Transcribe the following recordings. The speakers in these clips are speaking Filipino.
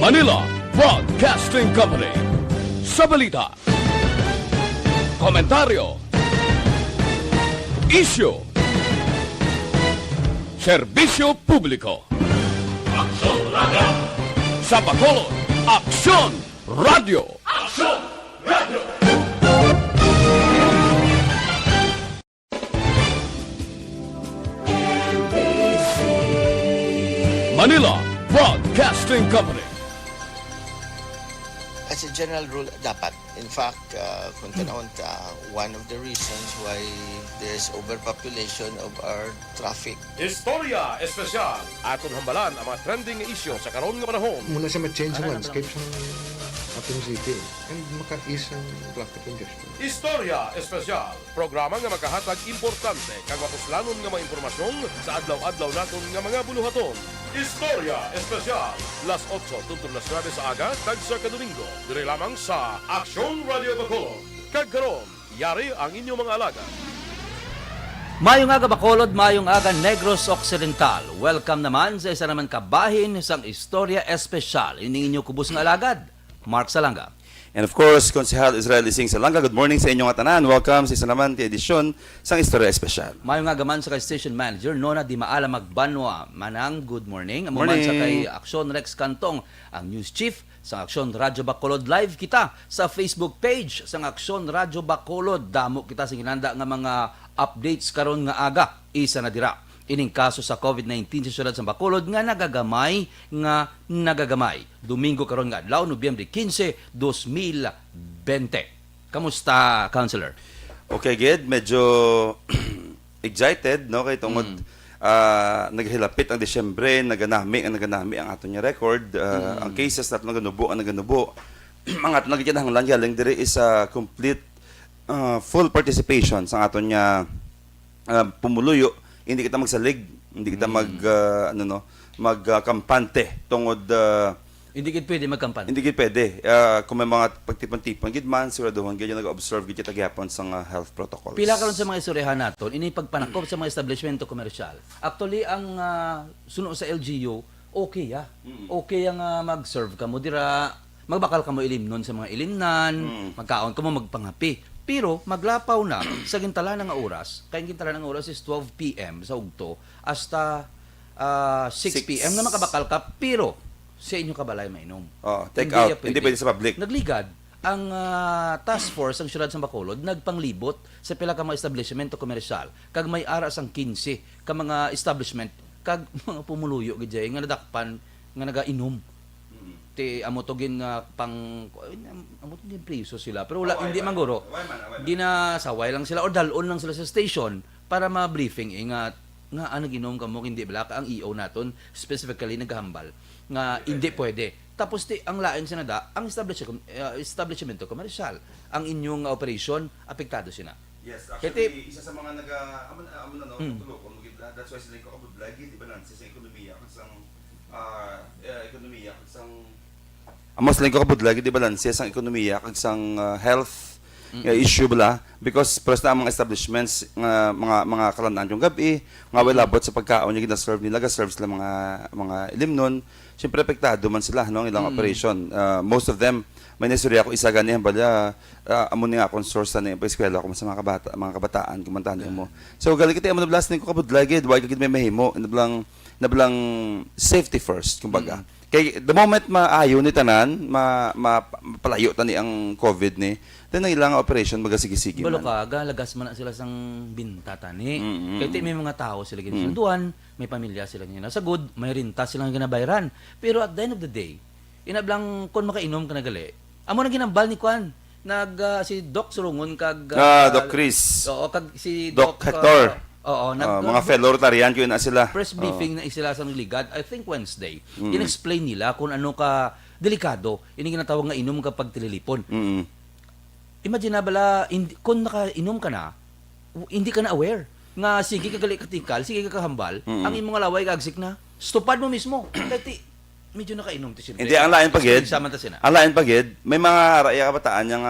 Manila Broadcasting Company. Sa balita, komentaryo, issue, serbisyo publiko. Aksyon Radio! Sa Bacolod, Aksyon Radio! Aksyon Radio! Manila Broadcasting Company. As a general rule, dapat. In fact, kung tanawin ka, one of the reasons why there's overpopulation of our traffic. Istorya, Espesyal. Aton hambalan ang mga trending issue sa karon nga panahon. Muna siya ma-change ang landscape sa ating city and maka-ease ang traffic congestion. Istorya, Espesyal. Programa nga makahatag importante kag mapuslanon nga mga impormasyon sa adlaw-adlaw naton nga mga buluhaton. Istorya, Espesyal. Las 8 tuntun las 9 sa aga kag sa kadomingo. Dire lamang sa Aksyon Radio Bacolod. Kag karon, yari ang inyong mga alaga. Mayong aga Bacolod, mayong aga Negros Occidental. Welcome naman sa isa naman kabahin sang Istorya Espesyal. Ining inyo kubos nga alagad, Mark Salanga. And of course, Councilor Israel Ising Salanga, good morning sa inyong atanan. Welcome sa isa naman ti edisyon sang Istorya Espesyal. Mayong aga man sa kay Station Manager, Nona Di Maala Magbanwa. Manang, good morning. Amo Morning. man sa kay Aksyon Rex Cantong, ang News Chief sa Aksyon Radyo Bacolod. Live kita sa Facebook page sa Aksyon Radyo Bacolod. Damo kita sa ginanda nga mga updates karon nga aga. Isa na dira. Ining kaso sa COVID-19 sa siyudad sa Bacolod nga nagagamay. Domingo karon nga adlaw, Nobyembre 15, 2020. Kamusta, Councilor? Okay, good. Medyo excited, no? Kay tungod naghilapit ang Disyembre, naganami ang ato niya record. Ang cases natin naganubo. Ang ato nagkinahanglan galing diri is complete full participation sa ato niya pumuluyo. Hindi kita magsalig, hindi kita magkampante tungod Hindi gid pwede magkampanya. hindi gid pwede. Kung may mga pagtipon-tipon gid man, siguraduhan gid yung nag-observe gid kita gyapon sa health protocols. Pila karon sa mga istoryahan naton, ini pagpanakop sa mga establishmento komersyal. Actually ang suno sa LGU, okay Okay ang mag-serve ka mo dira, magbakal ka mo ilimnon sa mga ilimnan, magkaon ka mo magpangapi. Pero maglapaw na sa gintalan nga oras, kay gintalan nga oras is 12 PM sa ugto hasta 6 PM na makabakal ka, pero sa inyo kabalay mainom. Take out, hindi pwede sa public. Nagligad ang task force ang siyudad sa Bacolod nagpanglibot sa pila ka mga establishmento komersyal kag may ara sang 15 ka mga establishment kag mga pumuluyo gid nga nadakpan nga nagainom. Ti amotogin nga pang amotogin priso sila pero wala hindi man guro. Ginasaway lang sila or dalon lang sila sa station para ma-briefing nga ano ginom ka mo hindi bala ka ang EO naton specifically naghambal nga hindi pwede. Tapos ang lain sinada ang establishmento komersyal ang inyong operation apektado sina. Yes, actually isa sa mga tulokon that's why sila ko vlog di ba sa ekonomiya kasang Amos lang ko kabudlagi di balanse sang ekonomiya kag sang health issue bala because first na mga establishments mga kalanaan yung gabi nga labot sa pagkaon yung gina-serve nila ga-serve sila mga ilimnon syempre apektado man sila no ang ilang operation most of them may nistorya ako isa ganihan bala amo ni nga akong source na pa-eskwela ko sa mga kabataan kumantahan mo so gali kita amo na blast ko kabudlagi why gid may mahimo nabalang safety first kumbaga kay the moment maayo ni tanan mapalayo tani ang COVID ni then ang ilang operation magasigi-sige man. Balo ka galagas man na sila sang binta tani. Kay may mga tao sila ginasunduan, may pamilya sila ginasagod, may rinta silang ginabayaran. Pero at the end of the day, inablang kon makainom ka na gali. Amo na ginambal ni Kwan si Doc Surungon kag Doc Chris. Oo, kag si Doc Hector. Oo, mga fellow Rotarian ko na sila. Press briefing na sila sa ligad, I think Wednesday. In-explain nila kung ano ka delikado, ini ginatawag nga inom kapag tililipon. Imagine na bala, kung nakainom ka na, hindi ka na aware. Nga sige ka galikatikal, sige ka kahambal, ang imong laway kagsik na, stupad mo mismo. Kaya medyo nakainom ti sila. Hindi, ang lain pagid. Ang lain pagid, may mga raya kabataan yung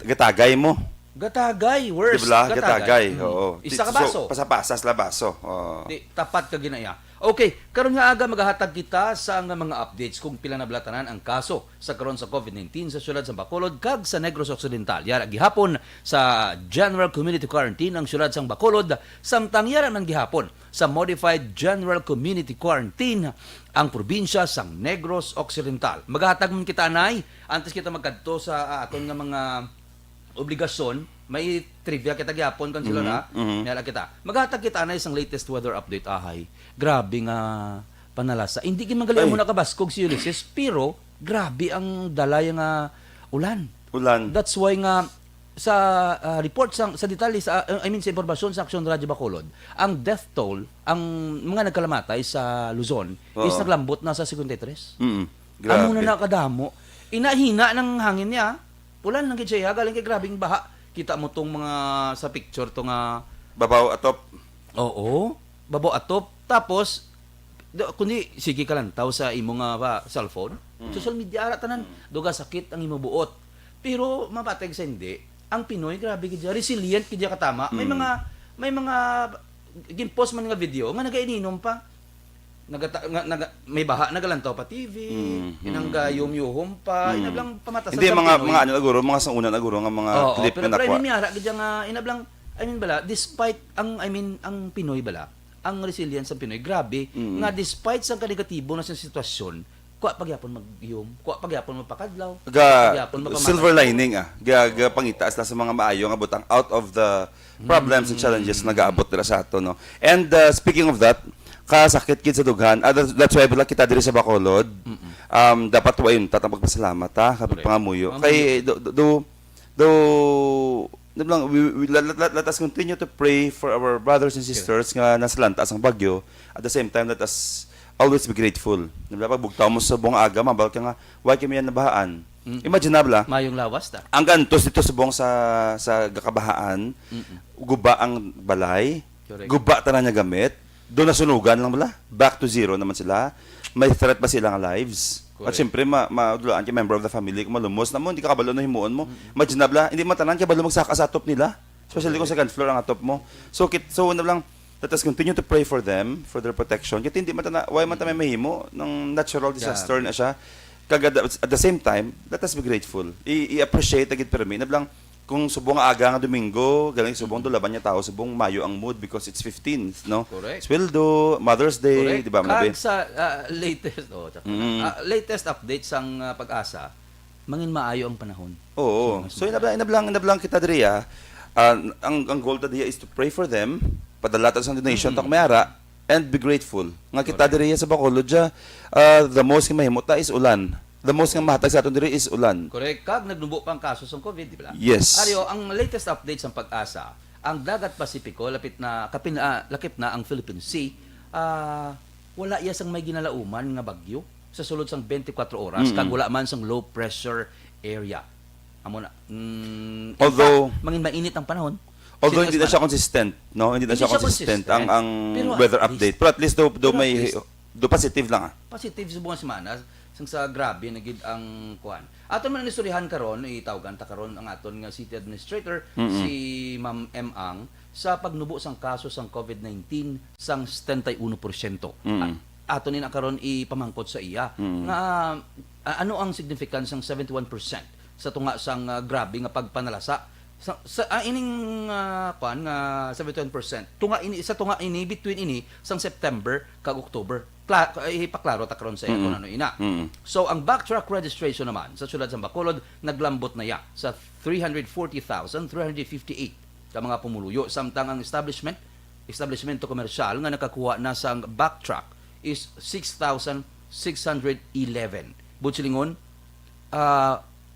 gatagay mo. Gatagay, worse. Di ba? Gatagay. Mm. Oo. Isa ka baso. So, pasapasas la baso. Oo. Di, tapat ka ginaya. Okay, karon nga aga maghahatag kita sa nga mga updates kung pila na blatanan ang kaso sa karon sa COVID-19 sa syudad sa Bacolod kag sa Negros Occidental. Yara gihapon sa General Community Quarantine ang syudad sa Bacolod, samtang yara man gihapon sa Modified General Community Quarantine ang probinsya sa Negros Occidental. Maghahatag man kita nay antes kita magkadto sa aton nga mga obligasyon. May trivia kita gyapon Councilor na. Nala kita. Maghatag kita na isang latest weather update ahay. Grabe nga panalasa. Hindi gyud magaling mo nakabaskog si Ulysses, pero grabe ang dalay nga ulan. Ulan. That's why nga sa report sa detalye sa sa impormasyon sa Aksyon Radyo Bacolod, ang death toll, ang mga nagkalamatay sa Luzon is naglambot na sa 53. Grabe. Amo na nakadamo. Inahina ng hangin niya. Ulan lang gid siya galing kay grabing baha. Kita mo tong mga sa picture to nga Babaw atop. oo, babaw atop. Tapos kundi sige ka lang taw sa imo nga cellphone, social media ara tanan, duga sakit ang imo buot. Pero mapatay sa hindi, ang Pinoy grabe gid resilient gid katama. May mga ginpost man nga video nga nagaininom pa. May baha nagalantaw pa TV, inangga yum-yuhom pa, inablang pamatasan Hindi sa mga Pinoy. mga ano naguro, mga sanguna naguro nga mga clip pero na pero nakwa. may miyara gid nga inablang bala despite ang Pinoy bala, ang resilience sa Pinoy grabe nga despite sa negatibo na sa sitwasyon, kuha pagyapon magyum, kuha pagyapon magpakadlaw, Ga silver lining ga pangitaas na sa mga maayo nga butang out of the problems and challenges na nagaabot dira sa ato no. And speaking of that, kasakit kid sa dughan. That's why wala kita diri sa Bacolod. Dapat wayon tatang pagpasalamat kapag pangamuyo. Kay let us continue to pray for our brothers and sisters nga nasa lantas ang bagyo. At the same time, let us always be grateful. Pag bugtaw mo sa buong aga, mabal ka nga, why kami yan nabahaan? Imaginable mayong lawas ta. ang gantos dito subong sa gakabahaan, guba ang balay, Correct. guba tanan niya gamit, doon nasunugan lang bala, back to zero naman sila, may threat pa silang lives. At Correct. syempre, madulaan ka member of the family, kung malumos na mo, hindi ka kabalo na himuon mo, imaginable, hindi matanan ka balo magsaka sa atop nila, especially kung second floor ang atop mo. So na lang, let us continue to pray for them, for their protection. Kaya hindi matana, why man tayo mahimo ng natural disaster na siya. At the same time, let us be grateful. I-appreciate agad permi. Nablang, kung subong aga nga Domingo, galing subong do laban niya tao, subong Mayo ang mood because it's 15th, no? Correct. Sweldo, Mother's Day, di ba? Kag sa latest update sang pag-asa, mangin maayo ang panahon. Oo. So inablang kita diri ang goal ta diya is to pray for them, padala ta sa donation ta mayara and be grateful. Nga kita diri sa Bacolod the most nga mahimo ta is ulan. The most nga mahatag sa aton diri is ulan. Correct. Kag nagnubo pang kaso sa COVID, di ba? Yes. Aryo, ang latest update sa pag-asa, ang dagat Pasipiko lakip na ang Philippine Sea, wala iya sang may ginalauman nga bagyo sa sulod sang 24 oras kag wala man sang low pressure area. Amo na. Although mangin mainit ang panahon. Although Sino hindi na mas siya consistent, no? Hindi na Hindi siya siya consistent consistent. ang Pero weather at update. least- Pero at least do pero may at least- do positive lang positive sa buong semana sang sa grabe na gid ang kuan. Aton man istoryahan karon, itawagan ta karon ang aton nga city administrator si Ma'am M. Ang sa pagnubo sang kaso sang COVID-19 sang 71%. Aton ni karon ipamangkot sa iya nga ano ang significance sang 71% sa tunga sang grabe nga pagpanalasa sa ining kuan nga 71%. Tunga ini between ini sang September kag October. Ipaklaro ta karon sa iya kung ano ina. So ang backtrack registration naman sa syudad sa Bacolod naglambot na ya sa 340,358 ka mga pumuluyo, samtang ang establishmento komersyal nga nakakuha na sang backtrack is 6,611. Butsilingon,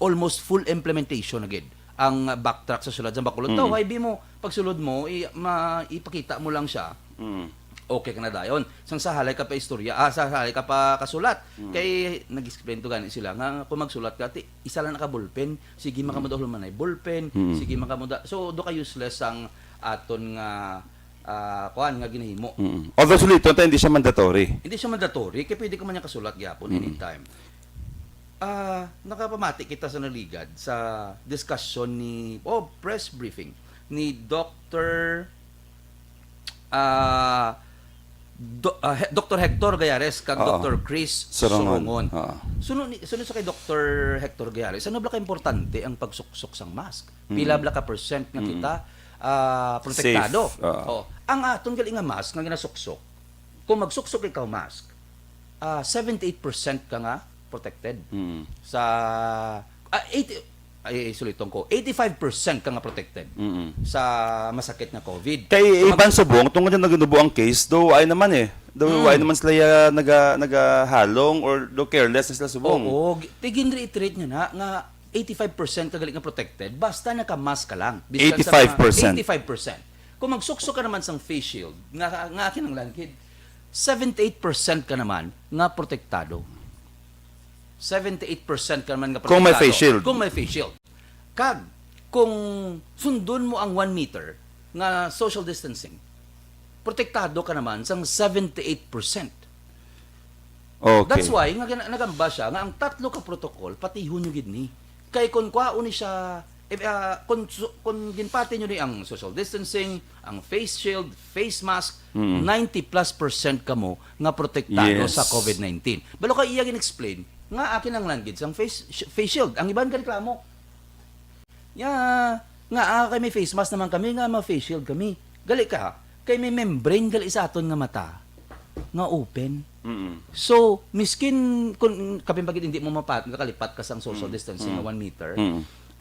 almost full implementation agad ang backtrack sa syudad sa Bacolod. Taw IB mo pagsulod mo ipakita mo lang siya. Okay ka na dayon. Sang sahalay ka pa istorya, sahalay ka pa kasulat. Kay nag-explain to gani sila nga kung magsulat ka, isa lang naka ballpen, sige makamuda man ay ballpen, sige makamuda. So do ka useless ang aton nga kuan nga ginahimo. Although suliton ta hindi siya mandatory. Hindi siya mandatory, kay pwede ka man niya kasulat gyapon anytime. nakapamati kita sa naligad sa discussion ni press briefing ni Dr. Dr. Hector Gayares kag Oo. Dr. Chris Sorongon. Sorongon. Oo. Sunod sa kay Dr. Hector Gayares, ano ba ka importante ang pagsuksok sang mask? Pila bla ka percent nga kita protektado. Safe. Oo. Ang atong gali nga mask nga ginasuksok, kung magsuksok ikaw mask, 78% ka nga protected. Mm. Sa 85% ka nga protected sa masakit na COVID. Kay Iban Subong, tungkol na nagunubo ang case, though ay naman ay naman sila nagahalong or do careless na sila subong. Oo, tigin reiterate niya na nga 85% ka galing nga protected basta naka-mask ka lang. Bisan sa mga 85%. Kung magsuksok ka naman sang face shield, nga akin ang langkid, 78% ka naman nga protektado. 78% ka naman nga protektado. Kung may face shield. Kung may face shield. Kag, kung sundon mo ang 1 meter nga social distancing, protektado ka naman sang 78%. Okay. That's why, nga nagamba siya, nga ang tatlo ka protocol, patihon nyo gid ni. Kay kung kwaon ni siya, kung ginpati nyo ni ang social distancing, ang face shield, face mask, 90+% ka mo nga protektado Yes. sa COVID-19. Balo ka iya gin-explain, nga akin ang langgit sang face shield. Ang iban ka reklamo. Kay may face mask naman kami, nga ma-face shield kami. Gali ka, kay may membrane gali sa aton nga mata, nga open. So, miskin kung kapimpagit hindi mo makalipat ka sang social distancing nga 1 meter,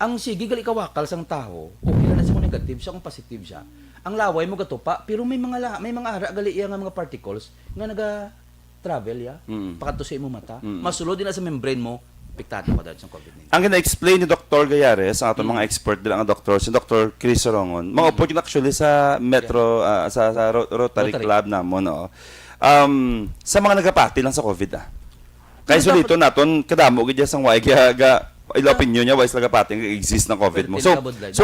ang sige gali kawakal sang tao, okay na siya kung negative siya, kung positive siya. Ang laway mo gatupa, pero may mga ara gali iya nga mga particles nga naga-travel ya, pakadto sa imong mata. Masulod din na sa membrane mo, piktado ka dahil sa COVID-19. Ang gina-explain ni Dr. Gayares, ang atong mga expert din ang doktor, si Dr. Chris Sorongon, mga upo yun actually sa Metro, sa Rotary Club namon, no? Sa mga nagapati lang sa COVID, Kaya solito naton, kadamo, gidya sang way, ila opinion niya, why sila kapati nga exist ng COVID mo. So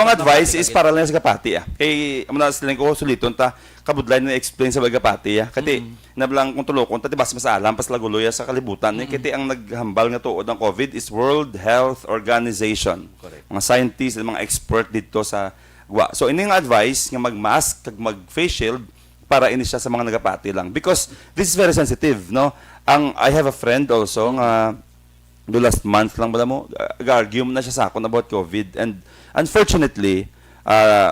ang advice is para lang sa kapati, Kay, amuna sila ko, suliton ta, kabudlay na explain sa bagapati, Kati, nablang kung tulokon, ta, diba, mas alam, pas laguloy sa kalibutan. Kati, ang naghambal nga tuod ng COVID is World Health Organization. Correct. Mga scientists, mga expert dito sa gwa. So, ini nga advice, nga mag-mask, kag mag-face shield, para ini siya sa mga nagapati lang. Because, this is very sensitive, no? I have a friend also, nga, do last month lang ba mo, argue na siya sa akin about COVID. And unfortunately,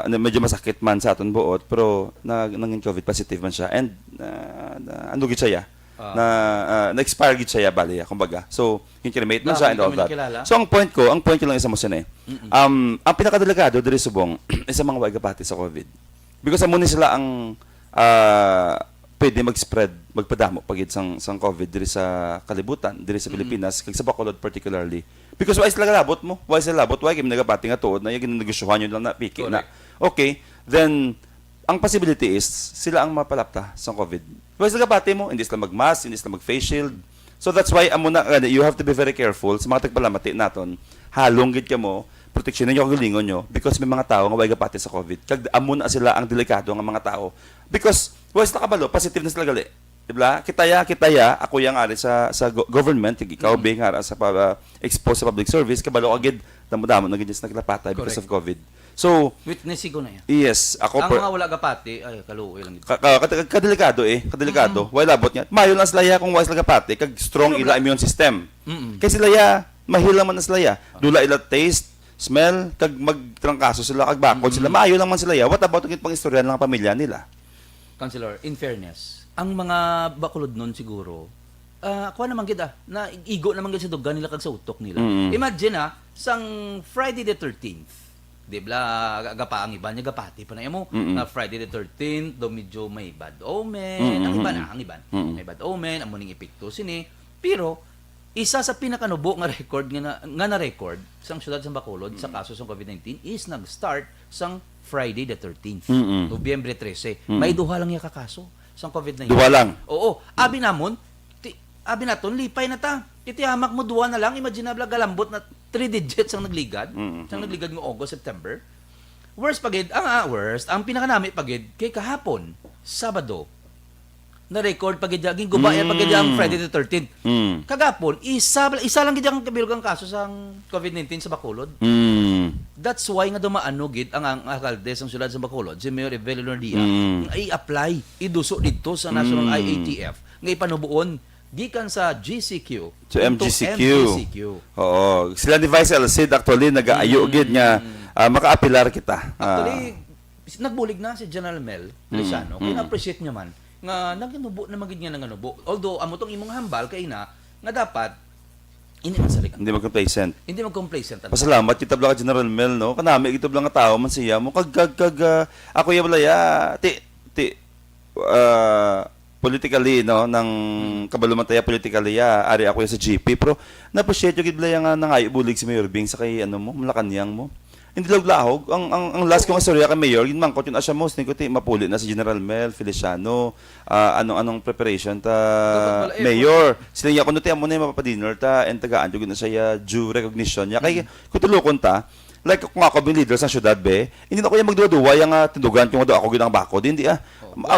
medyo masakit man sa aton buot, pero nangin COVID positive man siya. And ano gid siya na-expire gid siya bali, kumbaga. So, kinkremate man siya and all that. So, ang point ko lang isa mo siya ang pinakadelikado diri subong isa mga wagapati sa COVID. Because amo ni sila ang pwede mag-spread, magpadamo pagid sang COVID diri sa kalibutan, diri sa Pilipinas, kag sa Bacolod particularly. Because why sila labot mo? Why sila labot? Why kami nagapati nga tuod na yung ginegosyohan yun lang na piki na. Okay, then ang possibility is sila ang mapalapta sa COVID. Why sila gapati mo? Hindi sila mag-mask, hindi sila mag-face shield. So that's why you have to be very careful sa mga tagpalamati naton. Halong gid ka mo, proteksyonan niyo ang galingon nyo because may mga tao nga way gapati sa COVID. Kag amo na sila ang delikado nga mga tao. Because wala sila kabalo, positive na sila gali. Diba? Kitaya, ako yang ari sa government, ikaw bing ara sa expose sa public service, kabalo agad, damo-damo na ganyan sa naglapatay because of COVID. So, witness ko na yan. yes, ako Ang mga wala gapati, ay, kaluoy lang. kadelikado kadelikado. Why labot niya? Mayo lang sila ya kung wala sila gapati, kag strong ila immune system. Kasi sila ya, mahila man na sila ya. Dula ila taste, smell, kag magtrangkaso sila, kag bakod sila. Mayo lang man sila ya. What about ang pang-istorya ng pamilya nila? Councilor, in fairness, ang mga bakulod nun siguro, kuha naman kita, na igo naman kita sa dugan nila kag sa utok nila. Imagine sang Friday the 13th, di ba, gapa ang iban niya gapati pa na mo, na Friday the 13th, do medyo may bad omen, ang iban, may bad omen, ang muning epekto sini, pero, isa sa pinakanubo nga record nga na-record sang syudad sa Bacolod sa kaso sa COVID-19 is nag-start sang Friday the 13th, Nobyembre 13. May duha lang yung kakaso sa COVID-19. Duha lang? Oo. Abi naton, lipay na ta. Itihamak mo duha na lang. Imagine na galambot na 3 digits ang nagligad. Sang nagligad ng August, September. Worst pagid, ang pinaka nami pagid, kay kahapon, Sabado, na record pagidya gubaya pagidya ang Friday the 13th. Kagapon isa lang gid ang kabilugang kaso sa COVID-19 sa Bacolod. That's why nga dumaano gid ang alkalde sa syudad sa Bacolod, si Mayor Evelyn Ordia, i-apply iduso dito sa National IATF nga ipanubuon gikan sa GCQ So, MGCQ. MGCQ. Oo. Sila ni Vice Alcid actually nag-aayo gid nga makaapilar kita. Actually, nagbulig na si General Mel Feliciano. Kaya na-appreciate niya man nga naganubo na magid nga nanganubo. Although amo tong imong hambal kay na nga dapat hindi man salikan. Hindi mag-complacent. Hindi mag-complacent. Pasalamat kita bla ka General Mel no. Kanami ito bla nga tao man siya mo ako ya wala ya politically no ng kabalumantaya politically ya ari ako ya sa GP pero na-appreciate yung gid bla nga nangayo bulig si Mayor Bing sa kay ano mo Malacanang mo. Hindi lahog ang last kong istorya kay Mayor ginmangkot yun asya mo ti mapuli na si General Mel Feliciano anong preparation ta Mayor sila ya kuno ti amo na mapapadinner ta and tagaan jud na siya due recognition ya kay kutulokon ta like kung ako bin leader sa syudad be hindi na ko yung magduwa-duwa yung tindugan kung ako gid ang bako hindi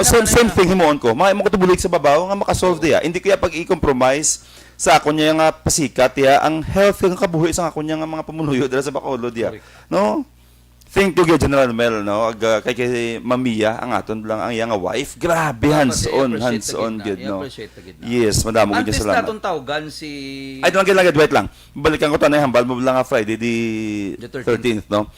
same thing himuon ko mo katubulig sa babaw nga makasolve diya hindi ko ya pag i-compromise sa ako niya nga pasikat ya ang health nga kabuhi sa ako niya nga mga pamuluyo dira sa Bacolod ya no thank you General Mel no kay Mamiya ang aton lang ang iya nga wife grabe hands-on gid no yes madamo gid Antes salamat naton tawgan si ay lang gid wait lang balikan ko tanay hambal mo lang nga Friday the 13th no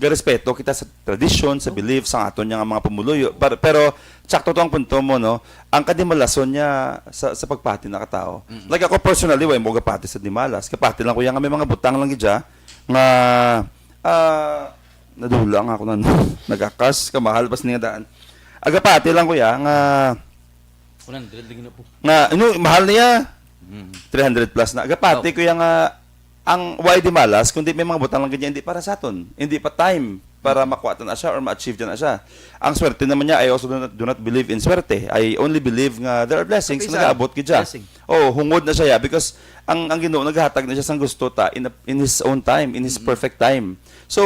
respeto kita sa tradition, sa belief, sa aton niya nga mga pumuluyo. Pero, sakto to ang punto mo, no? Ang kadimalason niya sa pagpati na katao. Like ako personally, way mo gapati sa dimalas. Kapati lang ko yan nga may mga butang lang gidya nga nadulang ako na nagakas, kamahal pas nga daan. Agapati lang ko yan nga 100 lagi na po. mahal niya. 300 plus na. Agapati ko yan nga ang why di malas kundi may mga butang lang ganyan hindi para sa aton hindi pa time para makuha na siya or ma-achieve na siya ang swerte naman niya I also do not believe in swerte I only believe nga there are blessings na nag-aabot gidya hungod na siya because ang Ginoo naghatag na siya sang gusto ta in his own time in his perfect time so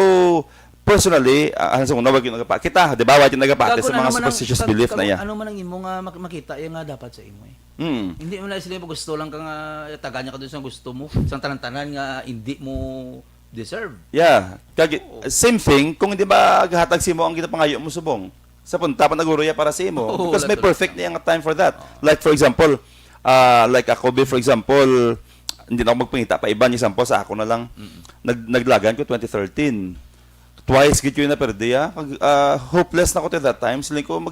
personally sa una wag yung nagapati kita di ba wag yung nagapati sa mga superstitious belief na yan ano man ang imo nga makita yung nga dapat sa imo Hindi mo na sila gusto lang kang taga niya ka doon sa gusto mo. Sa tanan-tanan nga hindi mo deserve. Yeah. Same thing kung hindi ba gahatag si mo ang ginapangayo mo subong. Sa punta pa naguruya para sa imo because may perfect na yung time for that. Like for example, like ako for example, hindi na ako magpangita pa iba ni example sa ako na lang. Naglagan ko 2013. Twice gid ko na perdi hopeless na ko to that time. Sila ko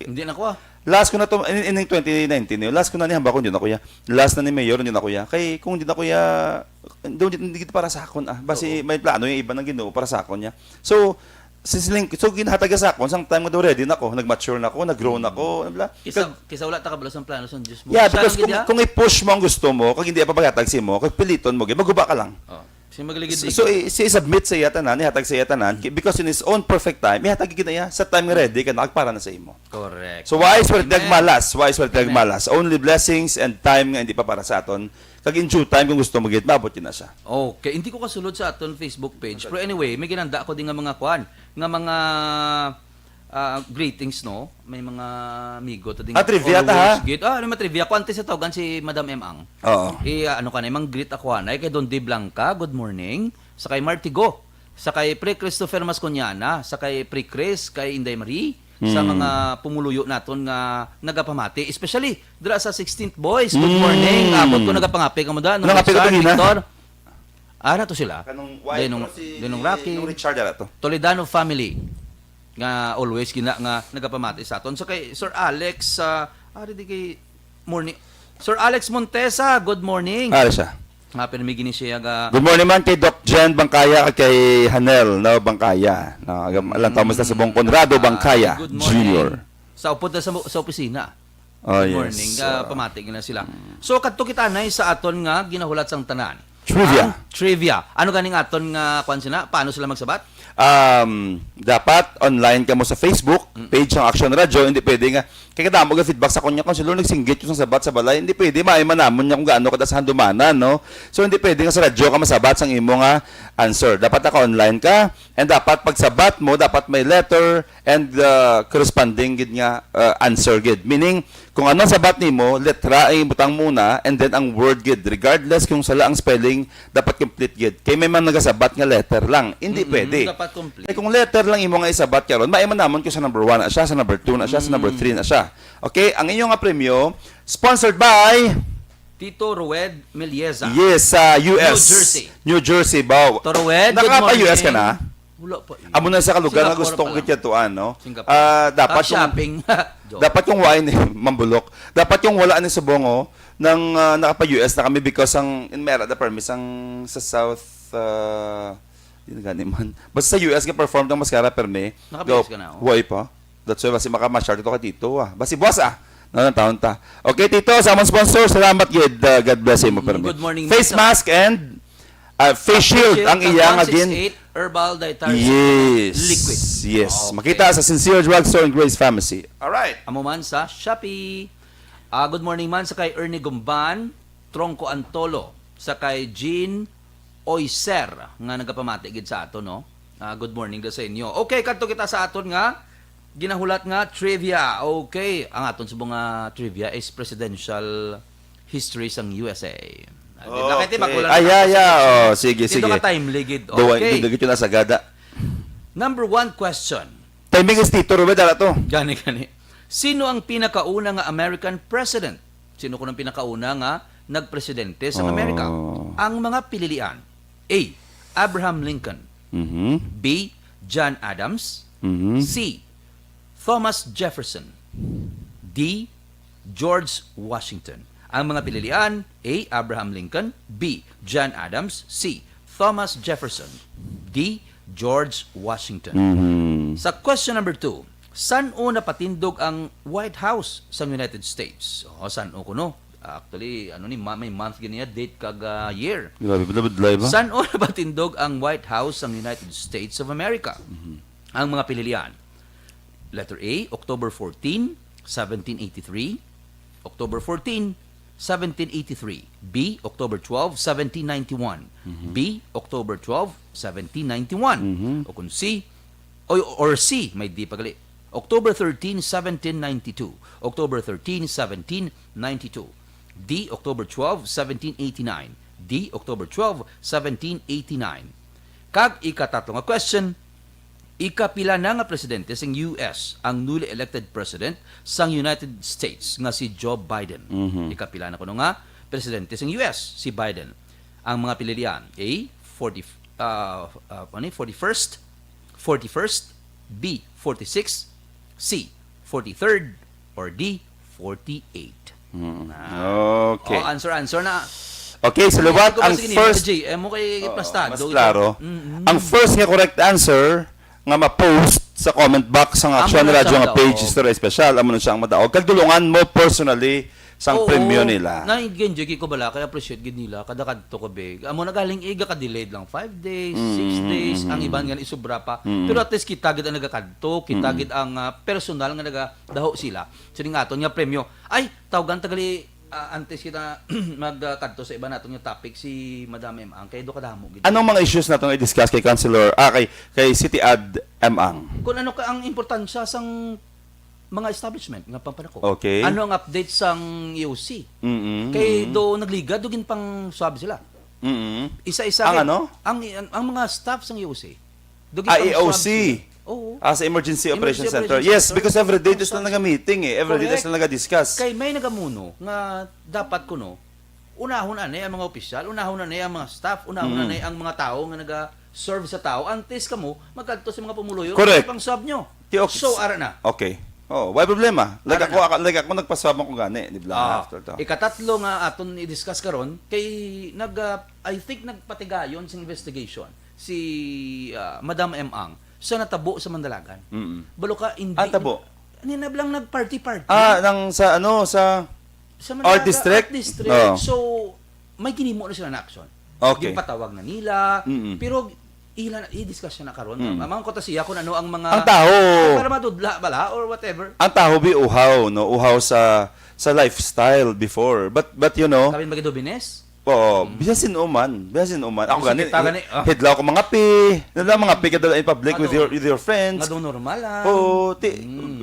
hindi na ko Last ko na to in 2019 last ko na ni hamba ko hindi na kuya. Last na ni Mayor hindi na kuya. Kay kung hindi na kuya hindi para sa akon basi may plano yung iba nang Ginoo para sa akon niya. So ginahataga sa akon sang time nga daw ready na ko, nag-mature na ko, nag-grow na ko, bla. Kisa wala ta kabalo sang plano sa Dios mo. Yeah, because kung i-push mo ang gusto mo, kag hindi pa paghatag si mo, kag piliton mo, maguba ka lang. So i-submit sa iya tanan, ihatag sa iya tanan because in his own perfect time, ihatag gid niya sa time nga ready ka na para na sa imo. Correct. So why is malas? Only blessings and time nga hindi pa para sa aton. Kag in due time kung gusto mo gid mabot na siya. Okay, hindi ko kasulod sa aton Facebook page. Pero anyway, may ginanda ako din nga mga kwan, nga mga greetings no. May mga amigo ta ding trivia ta ha. Ano may trivia ko antes sa tawagan si Madam Emang. Oo. Ano ka na mang greet ako na kay Don D Blanca, good morning. Sa kay Martigo, sa kay Pre Christopher Masconiana, sa kay Pre Chris, kay Inday Marie, sa mga pumuluyo naton nga nagapamati, especially dira sa 16th Boys. Good morning. Abot ko nagapangapi ka mo da. Nangapi ko Victor. Ara to sila. Kanong wife Dinong Rocky, nung Richard ara to. Toledano family nga always gina nga nagapamati sa aton. So kay Sir Alex ari di kay morning. Sir Alex Montesa, good morning. Ara siya. Nga pinamigin ni siya ga Good morning man kay Doc Jen Bangkaya at kay Hanel no Bangkaya. Alam tama sa subong Conrado Bangkaya Jr. Sa upod na sa opisina. Oh, Good morning. Pamati na sila. So kadto kita nay sa aton nga ginahulat sang tanan. Trivia. Trivia. Ano ganing aton nga kwan sina? Paano sila magsabat? dapat online ka mo sa Facebook, page ng Action Radio, hindi pwede nga, kaya kadamo ka feedback sa kanya, Councilor, nagsinggit yung sabat sa balay, hindi pwede, maimanamon niya kung gaano ka sa handumanan, no? So, hindi pwede nga sa radyo ka masabat sang imo nga answer. Dapat naka-online ka, and dapat pagsabat mo, dapat may letter, and corresponding gid nga answer gid. Meaning, kung ano sabat nimo, letra ay butang muna, and then ang word gid, regardless kung sala ang spelling, dapat complete gid. Kay may man nagasabat nga letter lang, hindi pwede. Dapat complete. Eh, kung letter lang imo nga isabat karon, maimanamon ko sa number 1 na siya, sa number 2 na siya, sa number 3 na siya. Okay, ang inyong nga premyo, sponsored by Tito Rued Melieza. yes, sa US. New Jersey. New Jersey, baw. Tito Rued, good Nakapa-US morning. ka na? Wala pa. Amo na sa kalugar na Singapore gusto ko pa lang. kityatuan, no? Singapore. Dapat yung, shopping. Joke. dapat yung wine mambulok. Dapat yung wala ni subongo nang nakapa-US na kami because ang in Mera the permis ang sa South yun gani man. Basta sa US ka perform ng mascara perme. Nakapa-US ka na, oh. Huwag pa. That's why basi makamasyar dito ka dito Basi boss Nanon taon ta. Okay, Tito, sa among sponsor, salamat gid. God bless mo perme. Good morning, Face Mr. mask and face shield ang iyang again. 168 Herbal Dietary Yes. Liquid. Yes. Okay. Makita sa Sincere Drugstore and Grace Pharmacy. Alright. Amo man sa Shopee. Good morning man sa kay Ernie Gumban, Tronco Antolo, sa kay Jean Oyser nga nagapamati gid sa ato, no. Good morning sa inyo. Okay, kadto kita sa aton nga ginahulat nga trivia. Okay, ang aton subong nga trivia is presidential history sang USA. Nakita magulan. Sige, sige. Dito ka timely gid. Okay. Okay. Dito na sagada. Number 1 question. Timing is Tito Ruben, dala to. Gani. Sino ang pinakauna nga American president? Sino ko ang pinakauna nga nagpresidente sa Amerika? Ang mga pililian. A. Abraham Lincoln. B. John Adams. C. Thomas Jefferson. D. George Washington. Ang mga pililian, A. Abraham Lincoln. B. John Adams. C. Thomas Jefferson. D. George Washington. Sa question number 2, saan o napatindog ang White House sa United States? Saan o kuno? Actually, may month ganiya, date kag year. Grabe, budlay ba? Saan o napatindog ang White House sa United States of America? Ang mga pililian. Letter A, October 14, 1783. October 14, 1783. B, October 12, 1791. B, October 12, 1791. O kung C, or C, may D pagali. October 13, 1792. October 13, 1792. D, October 12, 1789. D, October 12, 1789. Kag ikatatlo nga question, ikapila na nga presidente sang US ang newly elected president sang United States nga si Joe Biden. Ikapila na kuno nga presidente sang US si Biden. Ang mga pililian A 41st, 41st, B 46, C 43rd, or D 48. Okay. Answer na. Okay, sa lubat, ang first... mo kay plastado. Mas klaro. Ang first nga correct answer nga ma-post sa comment box sa Action Amo na Radio siya nga page madaog. Istorya Espesyal. Amo na siyang madaog. Kagdulungan mo personally sang premyo nila. Naingan jud ko bala kay appreciate gid nila kada kadto ko be. Amo na galing iga ka delayed lang 5 days, 6 days, ang iban nga isubra pa. Pero at least kita gid ang nagakadto, kita gid ang personal nga nagadaho sila. Sini nga aton nga premyo. Ay tawagan tagali antes kita magkadto sa iba naton nga topic si Madam Emang kay do kadamo gid. Anong mga issues natong i-discuss kay Councilor, kay City Ad Emang? Kung ano ka ang importansya sang mga establishment nga pampanako. Okay. Ano ang update sang EOC? Kay do nagliga dugin pang sabi sila. Isa-isa Ang kay- ano? Ang mga staff sang EOC. Dugin EOC. sila. Oo. Sa Emergency Operations Emergency Center. Operations Yes, Center. because every day sila naga-meeting Every day Correct. sila naga-discuss. Kay may nagamuno nga dapat kuno unahon na ang mga opisyal, unahon na ang mga staff, unahon na ang mga tao nga naga-serve sa tao. Antes kamo magkadto sa mga pumuluyo Correct. pang sub nyo. Tiok- So ara na. Okay. Why problema? Like Ara ako nagpasabang ko gani, di ba? After to. Ikatatlo nga aton i-discuss karon kay I think nagpatigayon sa investigation si Madam Emang sa natabo sa Mandalagan. Balo ka hindi Tabo. Ninablang nag-party-party. Sa Sa Art District? District. Oo. So may ginimo na sila na action. Okay. Gipatawag na nila. Pero ilan i-discuss siya na karon. Mga kota siya kung ano ang mga Ang taho. para madudla bala or whatever. Ang taho bi uhaw, no? Uhaw sa lifestyle before. But you know, Kabin magido bines. oo, biyasin uman. Ako Sige, gani, gani. hidlaw ko mga pi. Nala mga pi kada in public with your friends. Nga do normal lang. Oo,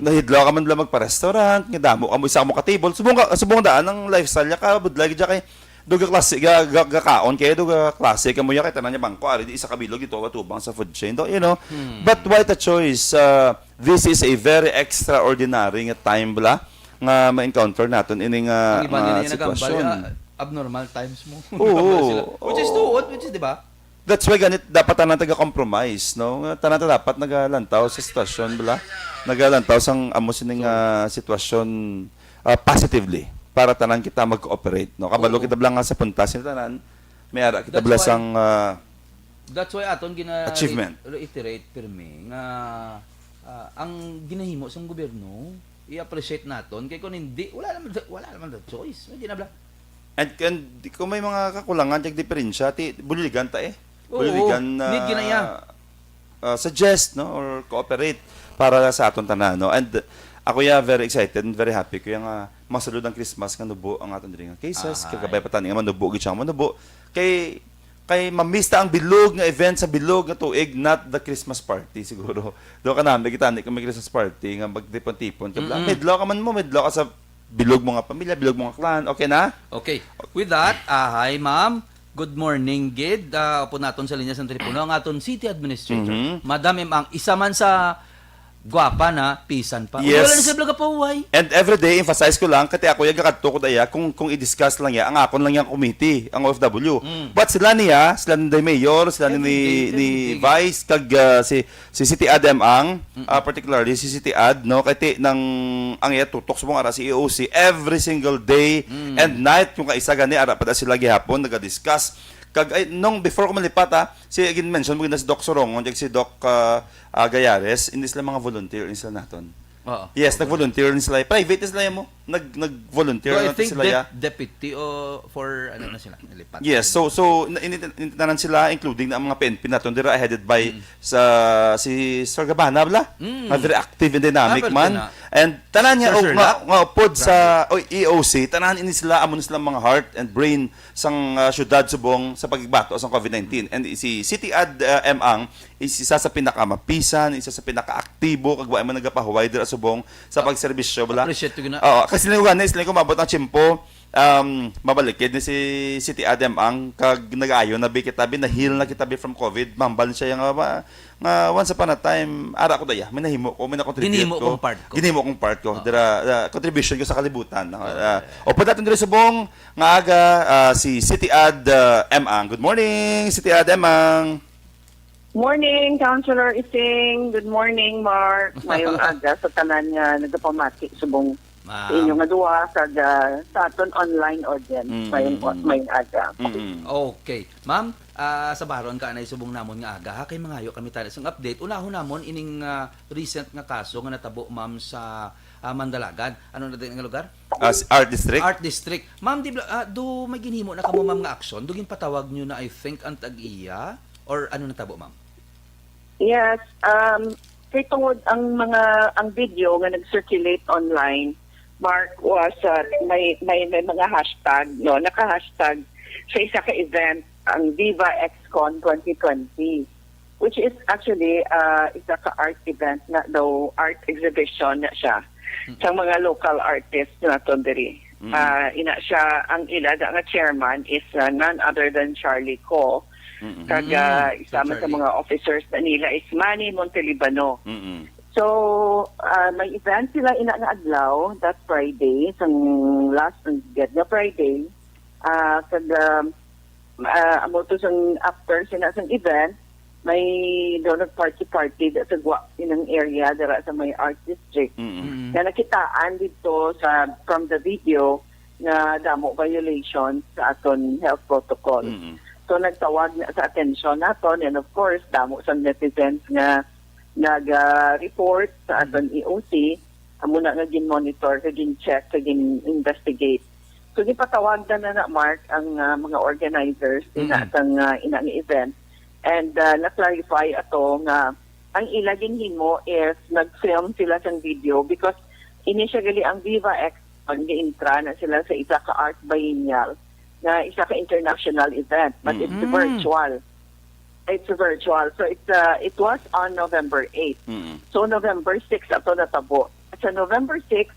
nahidlaw ka man lang magpa-restaurant, nga damo ka mo isa mo ka table. Subong daan ang lifestyle niya ka budlay gid kay duga klase ga kaon kay duga klase ka mo ya kay tanan niya bangko ari di isa kabilog dito katubang sa food chain, you know. But what a choice. This is a very extraordinary nga time bala nga ma-encounter naton ining Ang iba nila sitwasyon. abnormal times mo. Oo. Which is tuod, which is, di ba? That's why ganit dapat tanan taga-compromise, no? Tanan dapat nagalantaw sa sitwasyon bala. Nagalantaw sang amo sining sitwasyon positively para tanan kita mag-cooperate, no? Kabalo kita blang nga sa puntas ni tanan. May ara kita bala sang That's why aton achievement. Reiterate pirmi nga ang ginahimo sa gobyerno i-appreciate naton kay kung hindi wala naman the choice. Hindi na bla. And kung may mga kakulangan yung diferensya, buligan ta eh. Oo, Buligan need ginaya. Suggest, no? Or cooperate para sa aton tanan, no? And ako very excited and very happy ko yung masulod ang Christmas nga nubo ang aton diri nga cases. Kagabay pa tani nga manubo gid siya manubo. Kay mamista ang bilog nga event sa bilog nga tuig, not the Christmas party siguro. Do ka namin kita ni kung may Christmas party nga magtipon-tipon ka. Medlaw ka man mo, medlaw ka sa bilog mo nga pamilya, bilog mo nga clan. Okay na? Okay. With that, hi ma'am. Good morning, Gid. Upo naton sa linya sa telepono ang aton City Administrator. Madam ang isa man sa gwapa na pisan pa. Yes. Wala na sa vlog pa uway. And every day, emphasize ko lang, kati ako yung kakadto ko daya, kung i-discuss lang ya, ang akon lang yung committee, ang OFW. But sila niya, sila ni Mayor, sila ni Vice, kag si City Ad ang, particularly si City Ad, no, kati ng ang iya tutok sa mga ara si EOC, every single day and night, yung kaisa gani, ara pa sila gihapon, naga-discuss. Kag nung before ko malipat si again mention mo si Doc Sorongon, si Doc Gayares, hindi sila mga volunteer sila naton. Yes, nag-volunteer sila. Private sila mo. Nag-volunteer So I natin think sila ya. deputy for ano na sila nilipat. Yes, so initanan sila including na ang mga PNP naton dira headed by si Sir Gabana bla. Very active and dynamic man. And tanan niya nga pod sa EOC, tanan ini sila amon sila mga heart and brain sang syudad subong sa pagbato sa COVID-19. And si City Ad ang isa sa pinakamapisan, isa sa pinakaaktibo kag wa man nagapahuway dira subong sa pagserbisyo bla. Appreciate ko na. Kasi sila ko mabot ang tiyempo, mabalikid ni si City Adam ang kag nag-ayo na bi kitabi na heal na kitabi from COVID, mambal siya nga once upon a time ara ko daya may nahimo ko may na-contribute ko. Ginhimo kong part ko. Dira contribution ko sa kalibutan. Opo natin diri subong nga aga si City Ad ang. Good morning, City Ad ang. Morning, Councilor Ising. Good morning, Mark. Mayong aga sa tanan nga nagapamati subong inyo nga duwa sa aton online audience. Mayong aga. Okay. Ma'am, sa baron ka na isubong namon nga aga. Kay mangayo kami tayo sang update. Unahon namon ining recent nga kaso nga natabo ma'am sa Mandalagan. Ano na din nga lugar? Art District. Art District. Ma'am, do may ginhimo na kamo ma'am nga action? Dugin patawag nyo na I think ang tag-iya or ano natabo ma'am? Yes, kay tungod ang video nga nag-circulate online, Mark, was may mga hashtag, no, naka-hashtag sa isa ka event ang Viva XCon 2020, which is actually isa ka art event na daw art exhibition na siya sa mga local artists na diri. Ina siya ang ila nga chairman is none other than Charlie Co. Kaga isama sa mga officers na nila is Manny Montelibano. So, may event sila ina nga adlaw that Friday, sang last na Friday. Kaga amo to sang after sinasang event, may donut party sa gwa inang area dira sa may art district. Na nakitaan dito from the video na damo violations sa aton health protocol. So nagtawag na sa atensyon naton and of course damo sa netizens nga nag-report sa aton EOC amo na nga gin-monitor, gin-check, gin-investigate. So gipatawag na Mark ang mga organizers inang event And na-clarify ato nga ang ilaging himo is nag-film sila sa video because initially ang Viva X gi-intra na sila sa isa ka art biennial na isa ka international event but it's virtual. It's virtual. So it was on November 8. So November 6 ato natabo. Sa November 6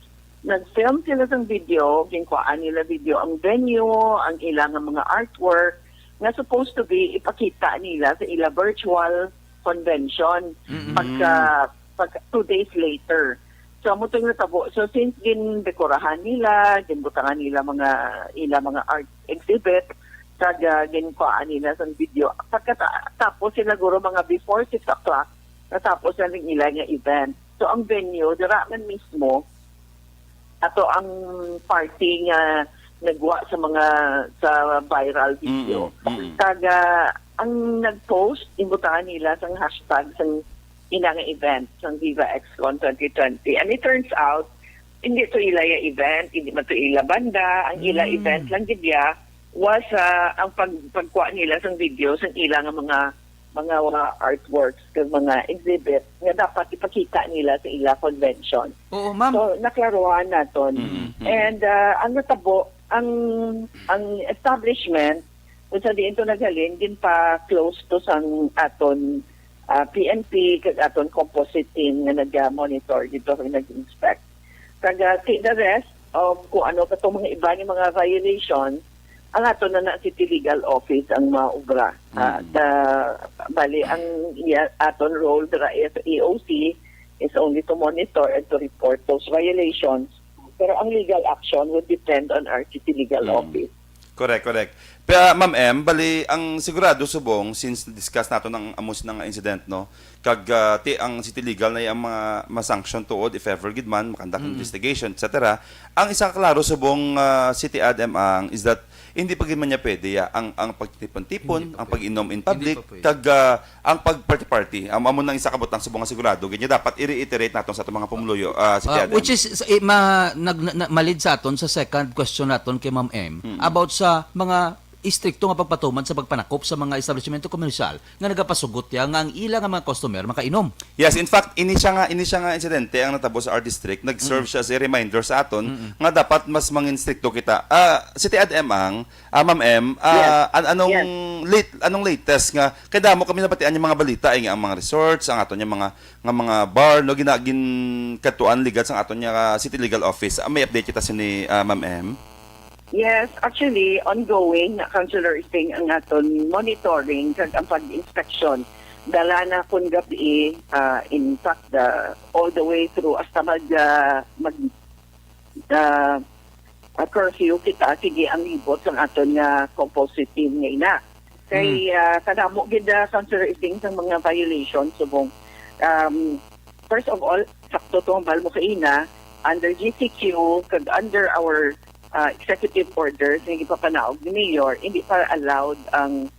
nag-film sila ng video, ginkuhaan nila video ang venue, ang ilang mga artwork na supposed to be ipakita nila sa ila virtual convention pagka 2 days later. So mo tong natabo. So since gindekorahan nila, ginbutangan nila mga art exhibit, kag ginkuhaan nila sa video. Pagkatapos sila guro mga before 6 o'clock, natapos na rin nila nga event. So ang venue, dira man mismo, ato ang party nga nagwa sa viral video. Kaga ang nag-post, imbutahan nila sa hashtag sa inang event sa Viva XCon 2020. And it turns out, hindi to ila event, hindi man to ila banda, ang ila event lang gidya was ang pagkuha nila sa video sa ilang mga artworks, kag mga exhibit nga dapat ipakita nila sa ila convention. Oo, ma'am. So naklaruhan naton. And ang natabo, ang establishment kung sa diin to naghalin, din pa close to sang aton PNP, kag aton composite team nga nag-monitor dito kag nag-inspect. Kag the rest of kung ano pa itong mga iba ni mga violations, ang aton na City Legal Office ang maubra. Bali, ang aton role dira sa EOC is only to monitor and to report those violations. Pero ang legal action would depend on our City Legal Office. Correct. Pero Ma'am M, bali ang sigurado subong since discuss nato ng amos ng incident no, kag ang City Legal na ang mga ma-sanction tuod if ever gid man makandak investigation etc. Ang isa klaro subong City Adm ang is that hindi pa gid man niya pwede ang pagtipon-tipon, ang pag-inom in public, kag ang pag-party-party. Amo nang isa kabutang subong nga sigurado ganyan dapat i-reiterate naton sa atong mga pumuluyo City Adm. Which is malid sa aton sa second question naton kay Ma'am M about sa mga istrikto nga pagpatuman sa pagpanakop sa mga establishmento komersyal nga nagapasugot ya nga ang ilang mga customer makainom. Yes, in fact, ini siya nga insidente ang natabo sa our district. Nag-serve siya as a reminder sa aton nga dapat mas mangin stricto kita. City Adm ang Ma'am M, anong latest nga kay damo kami napatian yung mga balita ay nga ang mga resorts, ang aton yung mga bar no ginagin katuan ligat sa aton nya City Legal Office. May update kita ni Ma'am M. Yes, actually, ongoing na Councilor Ising ang aton monitoring kag ang pag-inspection. Dala na kun gabi, in fact, all the way through hasta curfew kita, sige ang libot sa aton nga composite team nga ina. Kay kadamo gid Councilor Ising sa mga violations subong. First of all, sakto tong balmo kaina under GCQ kag under our executive orders na ipapanaog ni Mayor, hindi pa allowed ang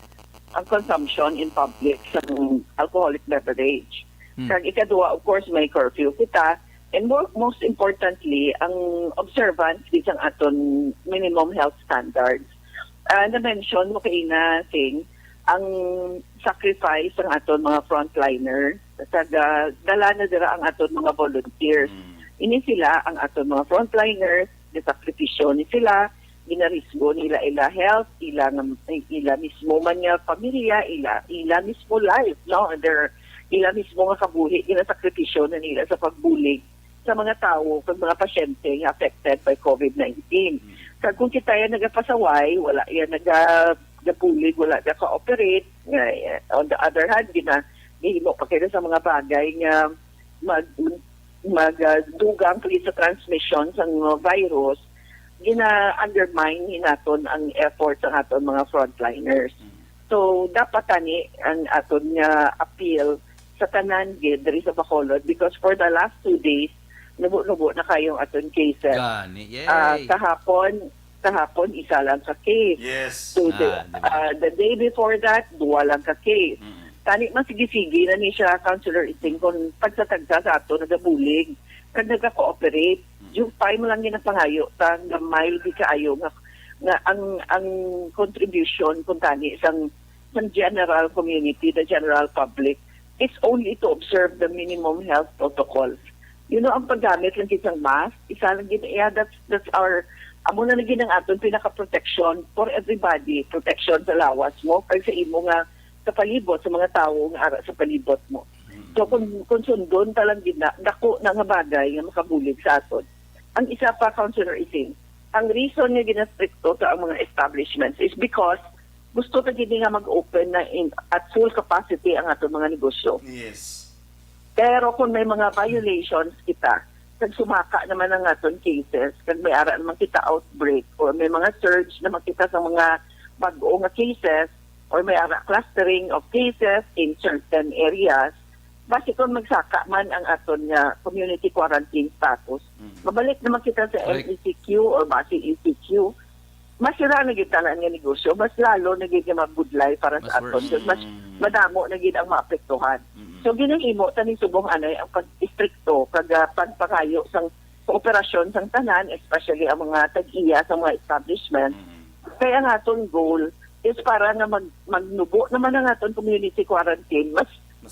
consumption in public sa alcoholic beverage. Kag ikadua, of course, may curfew kita. And most importantly, ang observance isang aton minimum health standards. Na-mention mo kay na Sing, ang sacrifice ng aton mga frontliner, dala na dira ang aton mga volunteers. Ini sila ang aton mga frontliners, sakripisyo ni sila, ginarisgo nila ila health, ila mismo man nga pamilya, ila mismo life, no? Ila mismo nga kabuhi, ginasakripisyo na nila sa pagbulig sa mga tao, pag mga pasyente nga affected by COVID-19. So kung kita yan nagapasaway, wala yan nagapulig, wala naka-operate, on the other hand, gihimo pa kayo sa mga bagay nga magdugang sa transmission ng virus, gina-undermine naton ang effort ng aton mga frontliners. So, dapat tani ang aton nga appeal sa tanan gid diri sa Bacolod because for the last 2 days, nubo na kayong aton cases. Kahapon, isa lang ka case. Yes. So, the day before that, 2 lang ka case. Tani masigig-sige na ni siya Councilor Ising kung pagsatagsa sa ato nagabulig kag nagka-cooperate yung time lang yun ang pangayo tang mild di kaayo nga ang contribution kung tani isang ng general community, the general public, is only to observe the minimum health protocols. Ang paggamit lang kitang mask, isa lang that's our, amo na naging ang aton pinaka-protection for everybody. Protection sa lawas mo, kaya sa imo nga sa palibot, sa mga tao nga ara sa palibot mo. So kung sundon talang dako na nga bagay nga makabulig sa aton. Ang isa pa, Councilor Ising, ang reason nga ginastricto sa ang mga establishments is because gusto ta gid nga mag-open na at full capacity ang aton mga negosyo. Yes. Pero kung may mga violations kita, kag sumaka naman ang aton cases, kag may ara naman kita outbreak or may mga surge na makita sa mga bag-o nga cases or may ara clustering of cases in certain areas, base kung magsaka man ang aton nga community quarantine status, mabalik naman kita sa Correct. MECQ or base ECQ, mas sira na gid tanan nga negosyo, mas lalo na gid nga mabudlay para Mas sa aton. worse. Mas madamo na gid ang maapektuhan. So ginahimo tani subong anay ang pag-istrikto kag pagpakayo sang kooperasyon sang tanan, especially ang mga tag-iya sa mga establishment. Kaya ang aton goal is para na magnubo naman ang aton community quarantine, mas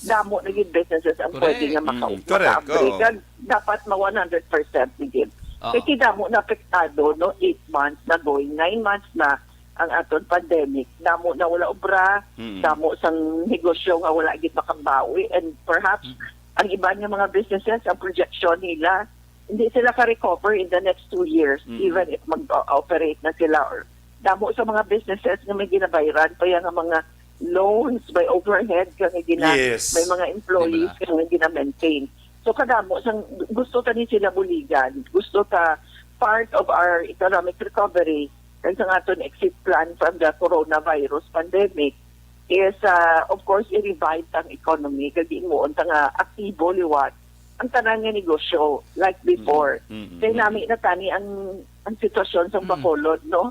damo na gid businesses ang Correct. pwede nga Correct, maka-operate. oo. Kag dapat ma 100% gid. Oo. Kasi damo na apektado, no? 8 months na going, 9 months na ang aton pandemic. Damo na wala obra, damo sang negosyo nga wala gid makabawi, and perhaps ang iba nga mga businesses, ang projection nila, hindi sila ka-recover in the next 2 years, even if mag-operate na sila. Or damo sa mga businesses nga may ginabayaran pa yung mga loans, may overhead ka nga Yes. may mga employees ka nga gina-maintain. So kadamo sang gusto ta ni sila buligan, gusto ta part of our economic recovery and sa aton exit plan from the coronavirus pandemic is of course i-revive ang economy kag ingon ta nga aktibo liwat ang tanan nga negosyo like before. Kaya nami na tani ang sitwasyon sa Bacolod, no?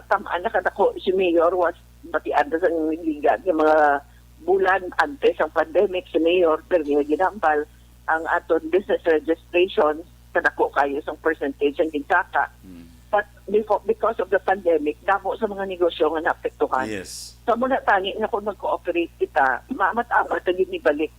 Tamaan na kadako si Mayor was batian sa ligan ng mga bulan antes ang pandemic, si Mayor pero ginambal ang aton business registration kadako kayo sa percentage ang ginsaka. But because of the pandemic, damo sa mga negosyo nga naapektuhan. Yes. So muna tani nga kung mag-cooperate kita, maamat-amat na gid ni balik.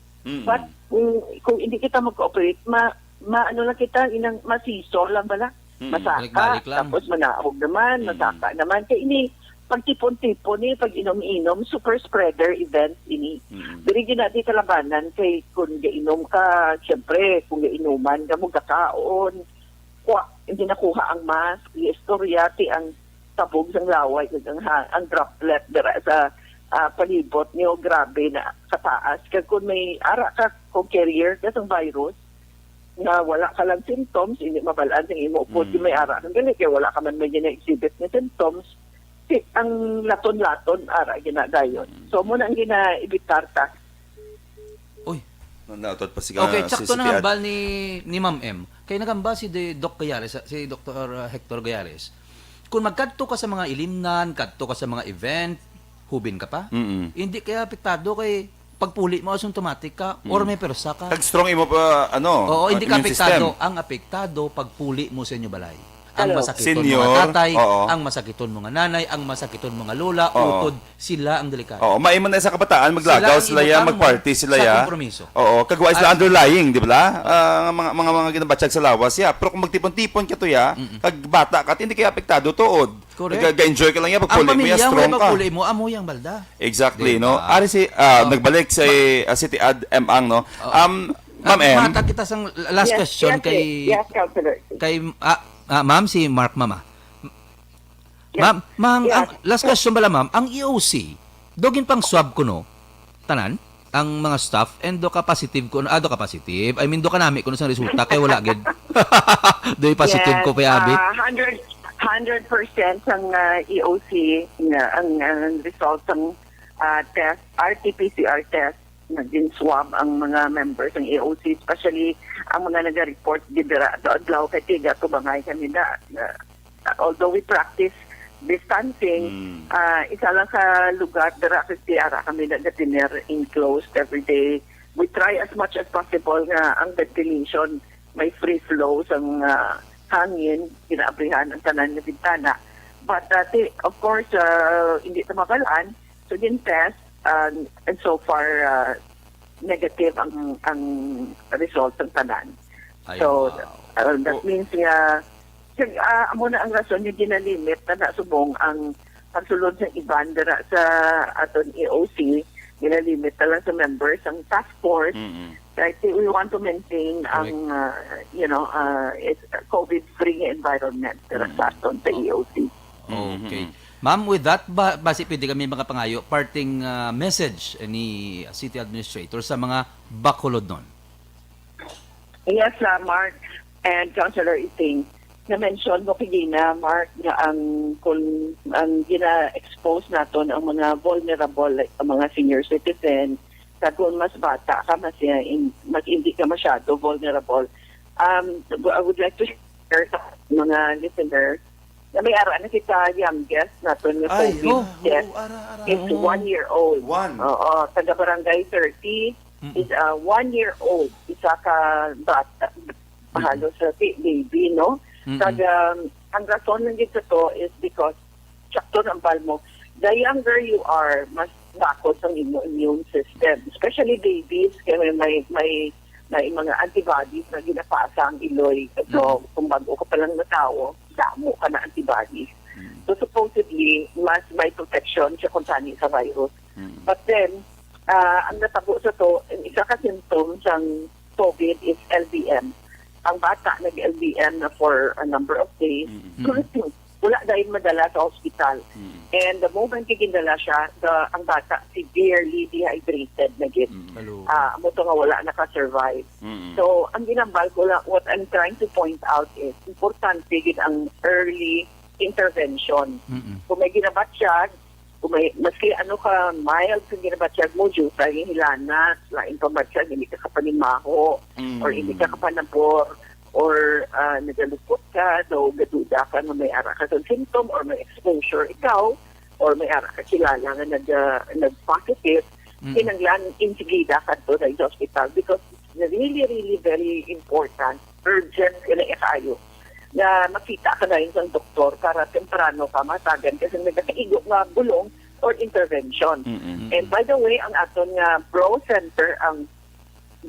But kung hindi kita mag-cooperate, ano lang kita, masiso lang bala. Masaka, Balik-balik lang. tapos manaog naman, masaka naman. Kaya ini, pag tipon-tipon ni, pag inom-inom, super spreader events ini. Diri ginati kalabanan kay kung gainom ka, syempre, kung gainuman ka mo kakaon, hindi nakuha ang mask, Istorya, ang tabog sang laway, ang droplet dira sa palibot niyo, grabe na kataas. Kaya kung may ara ka, kung carrier ka sang virus, na wala ka lang symptoms, hindi mabalaan sa imo po, may ara kang gali, kaya wala ka man may gina-exhibit na symptoms, ang laton-laton, ara, ginadayon. So, muna ang gina-ibitar ta. Uy. Nautot pa si Okay, si sakto si na Piat. hambal ni Ma'am M. Kaya nagamba si Doc Gayares, si Dr. Hector Gayares. Kung magkadto ka sa mga ilimnan, kadto ka sa mga event, hubin ka pa. Hindi kaya apektado kay pagpuli mo asymptomatic ka or may persa ka. Tag strong imo pa Oo, hindi ka immune apektado. system. Ang apektado pagpuli mo sa inyo balay. Ang Hello. masakiton Senior, mga tatay, oo. ang masakiton mga nanay, ang masakiton mga lola, Oo. utod, sila ang delikado. Oo, maiman na sa kabataan, maglagaw Sila sila ang ya, ibutang magparty sila sa ya. kompromiso. Oo, kagwa sila underlying, di ba? Mga ginabatsyag sa lawas ya. Pero kung magtipon-tipon ka to ya, kag bata ka, hindi kaya apektado tuod. Correct. Ga-enjoy ka lang ya, Ang pagpuli mo ya, pamilya mo, strong ka. pagpuli mo, amoy ang balda. Exactly, Diba? no? Ari si, nagbalik sa City Ad Ang, no? Ma'am M. Matag kita sang last question kay Yes, Councilor. ma'am, si Mark Mama. Yes. Ma'am, Yes. ang last question bala ma'am, ang EOC, dogin pang swab ko no, tanan, ang mga staff, and do ka positive ko, do ka positive, I mean, do ka nami ko no sa resulta, kay wala gid. Do positive ko kay Abi. 100% ang EOC ang result ng test, RT-PCR test na din-swab ang mga members ng EOC, especially ang mga nag-report dibira adlaw kay tiga tubangay kanina. Although we practice distancing, isa lang sa lugar dira kasi ara kami nag-dinner enclosed every day. We try as much as possible nga ang ventilation may free flow sa hangin, kinaabrihan ang tanan ng bintana. But of course, hindi ito makalaan. So din test, and so far negative ang result ng tanan. Ay, So wow. that means amo na ang rason yung ginalimit na nasubong ang pagsulod sa iban dira sa aton EOC, ginalimit na lang sa members ang task force. Right, we want to maintain ang it's a COVID-free environment dira sa aton sa EOC. Okay. Ma'am, with that, basi pwede kami mga pangayo, parting message ni City Administrator sa mga Bacolod nun. Yes, Mark and Councilor Ising, na-mention mo kagina, Mark, na ang gina-expose naton ang mga vulnerable, like ang mga senior citizen, kung mas bata ka, mas hindi ka masyado vulnerable. I would like to share sa mga listeners na may araw na kita youngest naton na COVID test is 1 year old. Oo, taga barangay 30 is 1 year old. Isa ka bata, pahalo sa baby, no? Ang rason ng dito to is because sakto ng palmo, the younger you are, mas bakot ang immune system. Especially babies, kaya may mga antibodies na ginapasa ang iloy. So, kung bago ka palang na tao, damo ka na antibodies. So, supposedly, mas may protection siya kung saan sa virus. But then, ang natabo sa to, isa ka symptoms ng COVID is LBM. Ang bata nag-LBM na for a number of days, wala dahil madala sa hospital. And the moment kikindala siya, ang bata severely dehydrated na git. Muto nga wala nakasurvive. So, ang ginambal ko lang, what I'm trying to point out is, importante gid ang early intervention. Kung may ginabatsyag, kung may, maski ano ka, mild kung ginabatsyag mo, juice, ay hilana, laing pabatsyag, hindi ka kapanimaho, or hindi ka kapanabor, or nagalupot ka, so gaduda ka na may ara ka sa symptom or may exposure ikaw, or may ara ka kilala na nag-positive, kinanglan, insigida ka to sa hospital because it's really, really very important, urgent ka na ikayo na makita ka na yun sa doktor para temprano ka matagan kasi nagkakaigo nga bulong or intervention. And by the way, ang aton nga Bro Center, ang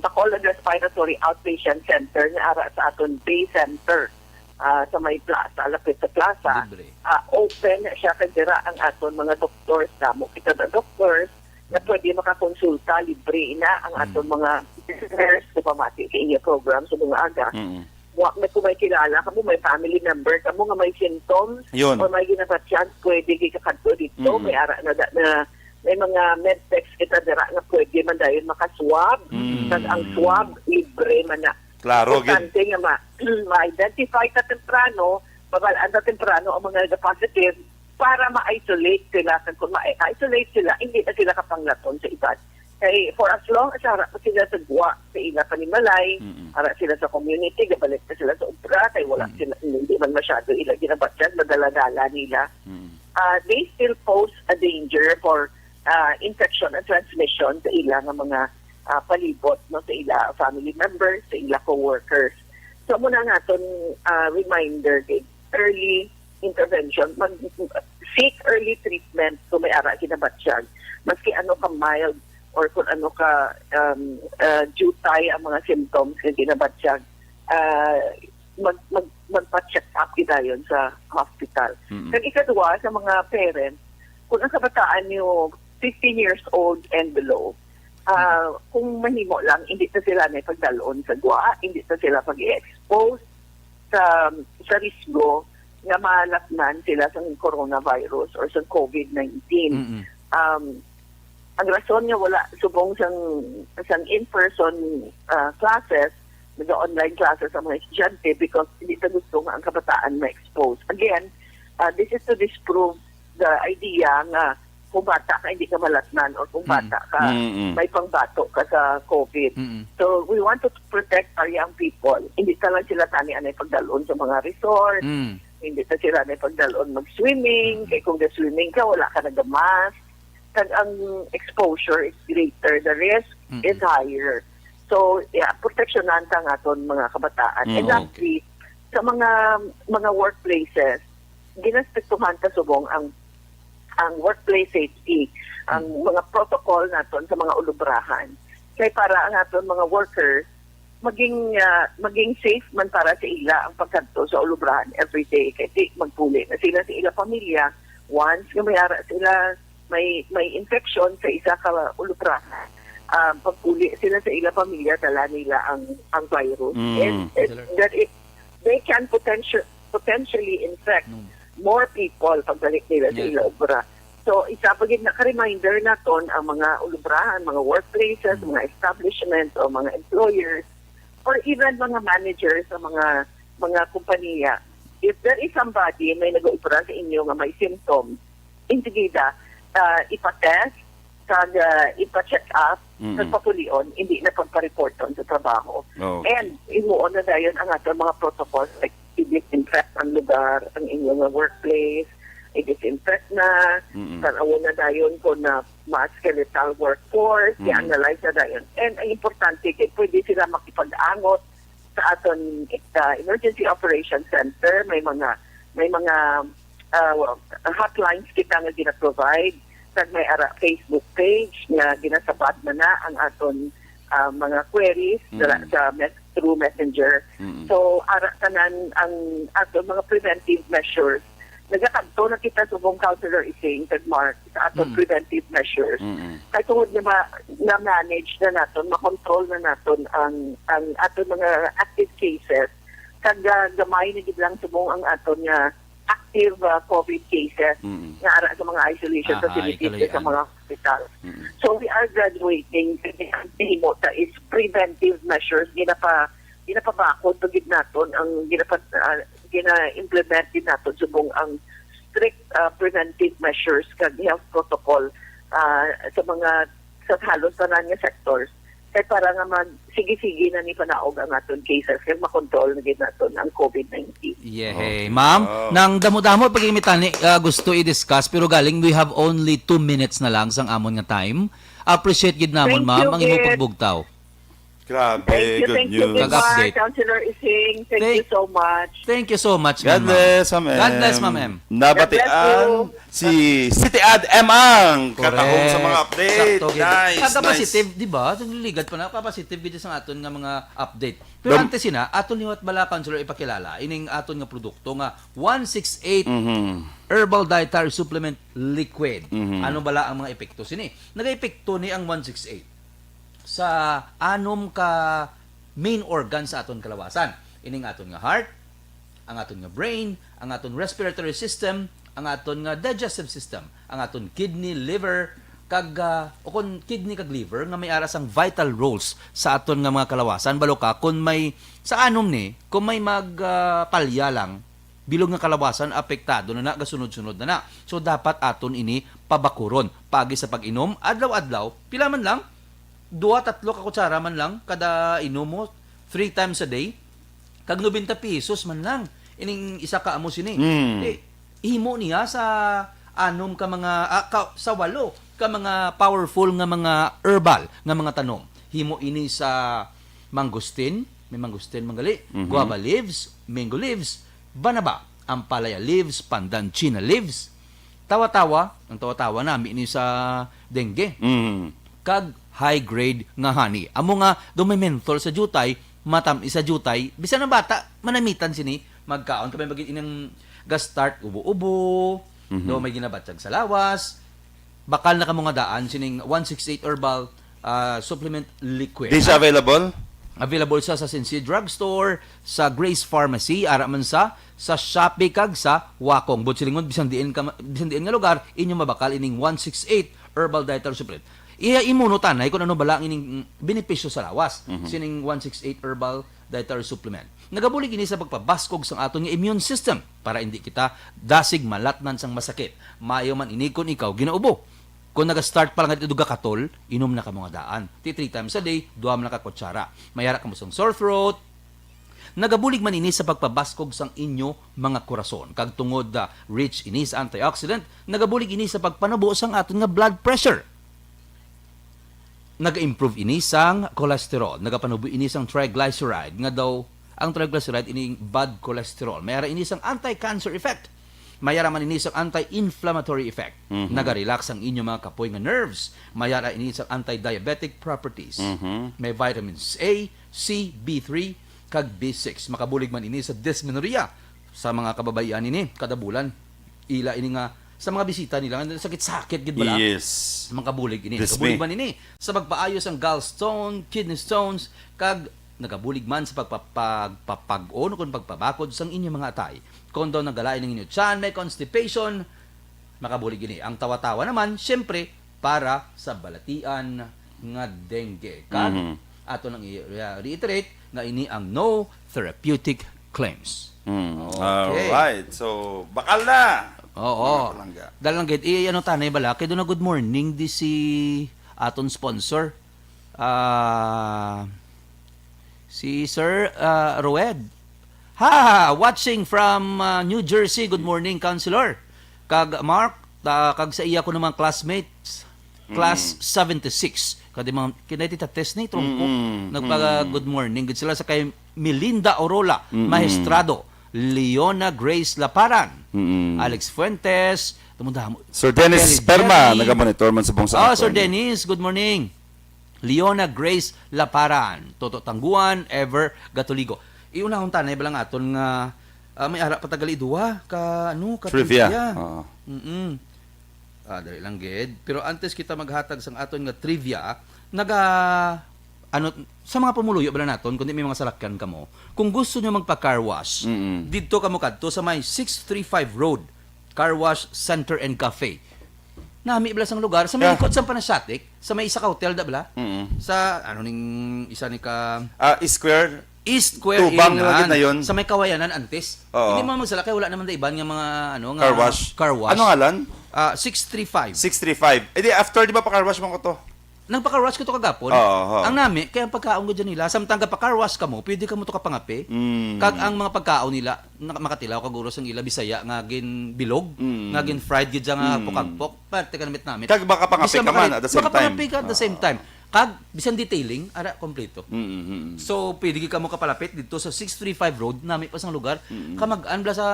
Bacolod Respiratory Outpatient Center na ara sa aton Bay Center sa may plaza, lapit sa plaza, open siya kadira ang aton mga doctors, damo kita na doctors na pwede makakonsulta, libre na ang aton mga listeners na pamati sa inyo program sa mga aga. Kung may kilala ka mo, may family member ka mo nga may symptoms o may ginapatsyan, pwede kikakadto dito. May ara na may mga medpex kita dira na pwede man dahil makaswab. Kasi ang swab, libre man na. Klaro, importante nga ma-identify ka temprano, mabalaan na temprano ang mga positive para ma-isolate sila. Kung ma-isolate sila, hindi na sila kapanglaton sa iba. Kaya for as long as harap sila sa guwa, sa ila panimalay, harap sila sa community, gabalik na sila sa ubra, kaya wala sila, hindi man masyado ila ginabatyan, madala-dala nila. They still pose a danger for infection and transmission sa ila ng mga palibot, no, sa ila family members, sa ila co-workers. So muna nga itong reminder, early intervention, seek early treatment kung may ara kinabatsyag. Maski ano ka mild or kung ano ka jutay ang mga symptoms na ginabatsyag, magpa-check up kita yun sa hospital. Kag ikadwa sa mga parents, kung ang kabataan nyo 15 years old and below, kung mahimo lang, hindi na sila na pagdaloon sa gwa, hindi na sila pag-i-expose sa risgo na malapnan sila sa coronavirus or sa COVID-19. Ang rason niya wala subong sang in-person classes, nag-online classes sa mga estudyante because hindi na gusto nga ang kabataan ma-expose. Again, this is to disprove the idea nga kung bata ka hindi ka malatnan or kung bata ka may pangbato ka sa COVID. So we want to protect our young people. Hindi ka lang sila tani anay pagdalon sa mga resort. Hindi ka sila anay pagdalon mag-swimming. Kaya kung swimming ka, wala ka nag-mask. Kag ang exposure is greater, the risk is higher. So, yeah, proteksyonan ka nga ton mga kabataan. And lastly, sa mga workplaces, ginaspektuhan ta subong ang workplace safety, ang mga protocol naton sa mga ulubrahan. Kay para ang aton mga workers maging safe man para sa ila ang pagkadto sa ulubrahan every day kasi magpuli na sila sa ila pamilya once nga may ara sila may infection sa isa ka ulubrahan. Pagpuli sila sa ila pamilya dala nila ang virus and that they can potentially infect more people pagbalik nila sa ila ubra. So isa pa gid naka-reminder naton ang mga ulubrahan, mga workplaces, mga establishments o mga employers or even mga managers sa mga kumpanya. If there is somebody may nag-uubra sa inyo nga may symptoms, intigida ipa-test kag ipa-check up pagpapulion, hindi na pagpa-report on sa trabaho. Okay. And imuon na dayon ang ato mga protocols like i-disinfect ang lugar, ang inyong workplace, i-disinfect na, tanaw na dayon ko na mass skeletal workforce, i-analyze na dayon. And ang importante, kaya pwede sila makipag-angot sa aton Emergency Operations Center, may mga hotlines kita nga gina-provide, kag may Facebook page nga ginasabat na ang aton mga queries through Messenger. So, ara tanan ang aton mga preventive measures. Nagakadto na kita subong Councilor Ising, kag Mark, sa aton preventive measures. Kaya tungod na manage na naton, makontrol na naton ang aton mga active cases, kag gamay na gid lang subong ang aton nga active COVID cases nga ara sa mga isolation facilities sa mga hospitals. So we are graduating, ang hinimota is preventive measures, ginapabakod pagid naton ang gina-implement din naton subong ang strict preventive measures kag health protocol sa halos tanan nga sectors kay para nga sige-sige na ni panaog ang aton cases kay makontrol na gid naton ang COVID-19. Yeah, ma'am, nang damo-damo pag-imitani gusto i-discuss pero galing we have only 2 minutes na lang sang amon nga time. Appreciate gid namon, ma'am, ang imong pagbugtaw. Grabe, good Thank you, news. Kag-update. Councilor Ising. Thank you so much. Thank you so much, God ma'am. bless, ma'am. God bless, ma'am. Nabatian si City Ad Emang katahong sa mga update. Sakto, gid. Nice, Positive, di ba? Ligat pa na positive gid sa aton nga mga update. Pero antes sina aton liwat bala Councilor ipakilala ining aton nga produkto nga 168 Herbal Dietary Supplement Liquid. Ano bala ang mga epekto sini? Nagaepekto ni ang 168 sa anom ka main organ sa aton kalawasan. Ining aton nga heart, ang aton nga brain, ang aton respiratory system, ang aton nga digestive system, ang aton kidney, liver, kag kung kidney kag liver nga may aras ang vital roles sa aton nga mga kalawasan balo ka kung may sa anom ni kung may magpalya lang bilog nga kalawasan apektado na gasunod-sunod na. So dapat aton ini pabakuron pagi sa pag-inom adlaw-adlaw pila man lang 2-3 ka kutsara man lang kada inom mo 3 times a day kag 90 pesos man lang ining isa ka amo sini ihimo niya sa anom ka mga sa 8 ka mga powerful nga mga herbal nga mga tanom himo ini sa mangustin may mangustin manggali guava leaves mango leaves banaba ampalaya leaves pandan china leaves tawa-tawa ang tawa-tawa nami ini sa dengue kag high grade nga honey. Amo nga do may menthol sa jutay, matam isa jutay, bisan ang bata manamitan sini magkaon kami magin inang ga-start ubo-ubo, do may ginabatsag sa lawas. Bakal na kamo nga daan sining 168 herbal supplement liquid. This available? Available sa Sensi Drugstore, sa Grace Pharmacy, ara man sa Shopee kag sa Wakong. Butsilingon bisan diin nga lugar inyo mabakal ining 168 herbal dietary supplement. Imunutanay kung ano bala ining benepisyo sa lawas sining 168 herbal dietary supplement. Nagabulig ini sa pagpabaskog sang aton nga immune system para hindi kita dasig malatnan sang masakit. Maayo man ini kun ikaw ginaubo. Kung naga-start pa lang ito katol, inom na ka mga daan. 3 times a day, 2 na ka kutsara. Mayara ka mo sang sore throat. Nagabulig man ini sa pagpabaskog sang inyo mga korason. Kag tungod rich ini sa antioxidant, nagabulig ini sa pagpanubo sang aton nga blood pressure. Naga-improve ini sang cholesterol, nagapanubo ini sang triglyceride nga daw ang triglyceride ining bad cholesterol. Mayara ini sang anti-cancer effect. mayara man ini sa anti-inflammatory effect. Naga-relax ang inyong mga kapoy nga nerves. Mayara ini sa anti-diabetic properties. May vitamins A, C, B3, kag B6. Makabulig man ini sa dysmenorrhea sa mga kababaihan ini kada bulan. Ila ini nga sa mga bisita nila, sakit-sakit gid bala. Yes. Makabulig ini. This Nakabulig me. man ini sa pagpaayos ang gallstone, kidney stones, kag nagabulig man sa pagpapag-on kung pagpabakod sang inyong mga atay. Kung daw nagalain ng inyong tiyan, may constipation, makabulig ini. Ang tawa-tawa naman, syempre, para sa balatian nga dengue. Kag, ato nang i-reiterate nga ini ang no therapeutic claims. Okay. Alright. So, bakal na! Oo. Salanga. Dalang gid ano tanay bala kay do na good morning di si aton sponsor. Si Sir Roed. Watching from New Jersey. Good morning, Councilor. Kag Mark, kag sa iya ko namang classmates. Class 76. Kadi mga kinay test ni trungko. Nagpaga good morning gid sila sa kay Melinda Orola, Maestrado, Leona Grace Laparan, Alex Fuentes, Sir Dennis Kelly Sperma, Jerry. naga-monitor man sa buong sa Sir Dennis, good morning. Leona Grace Laparan, Toto Tangguan, Ever Gatuligo. Iunahon tanay balang aton nga may ara patagali duwa ka Trivia. trivia. Dali lang gid. Pero antes kita maghatag sang aton nga trivia, sa mga pumuluyo bala naton kundi may mga salakyan kamo. Kung gusto niyo magpa-car wash, didto kamo kadto sa may 635 Road, Car Wash Center and Cafe. Nami bala sang lugar sa may ikot sang Panasyatic, sa may isa ka hotel da bala. Sa ning isa ni ka Square. East Square Tubang na na yun. sa may Kawayanan antes. Oo. Hindi mo magsalakay wala naman da iban nga mga nga Car wash. Car wash. Ano ngalan? 635. 635. Di after di ba pa car wash mo ko to? Nang pa-car wash ko to kagapon. Ang nami, kaya ang pagkaon ko dyan nila, samtang pa-car wash ka mo, pwede ka mo to kapangapi. Kag ang mga pagkaon nila, makatilaw kaguro sang ila Bisaya nga gin bilog, nga gin fried gid nga pukagpok, parte ka namit namin. Kag baka pangapi ka man at the same time. Makapangapi ka at the same time. Kag bisan detailing, ara kompleto. So pwede ka mo kapalapit dito sa 635 Road, nami pa sang lugar, ka mag-anbla sa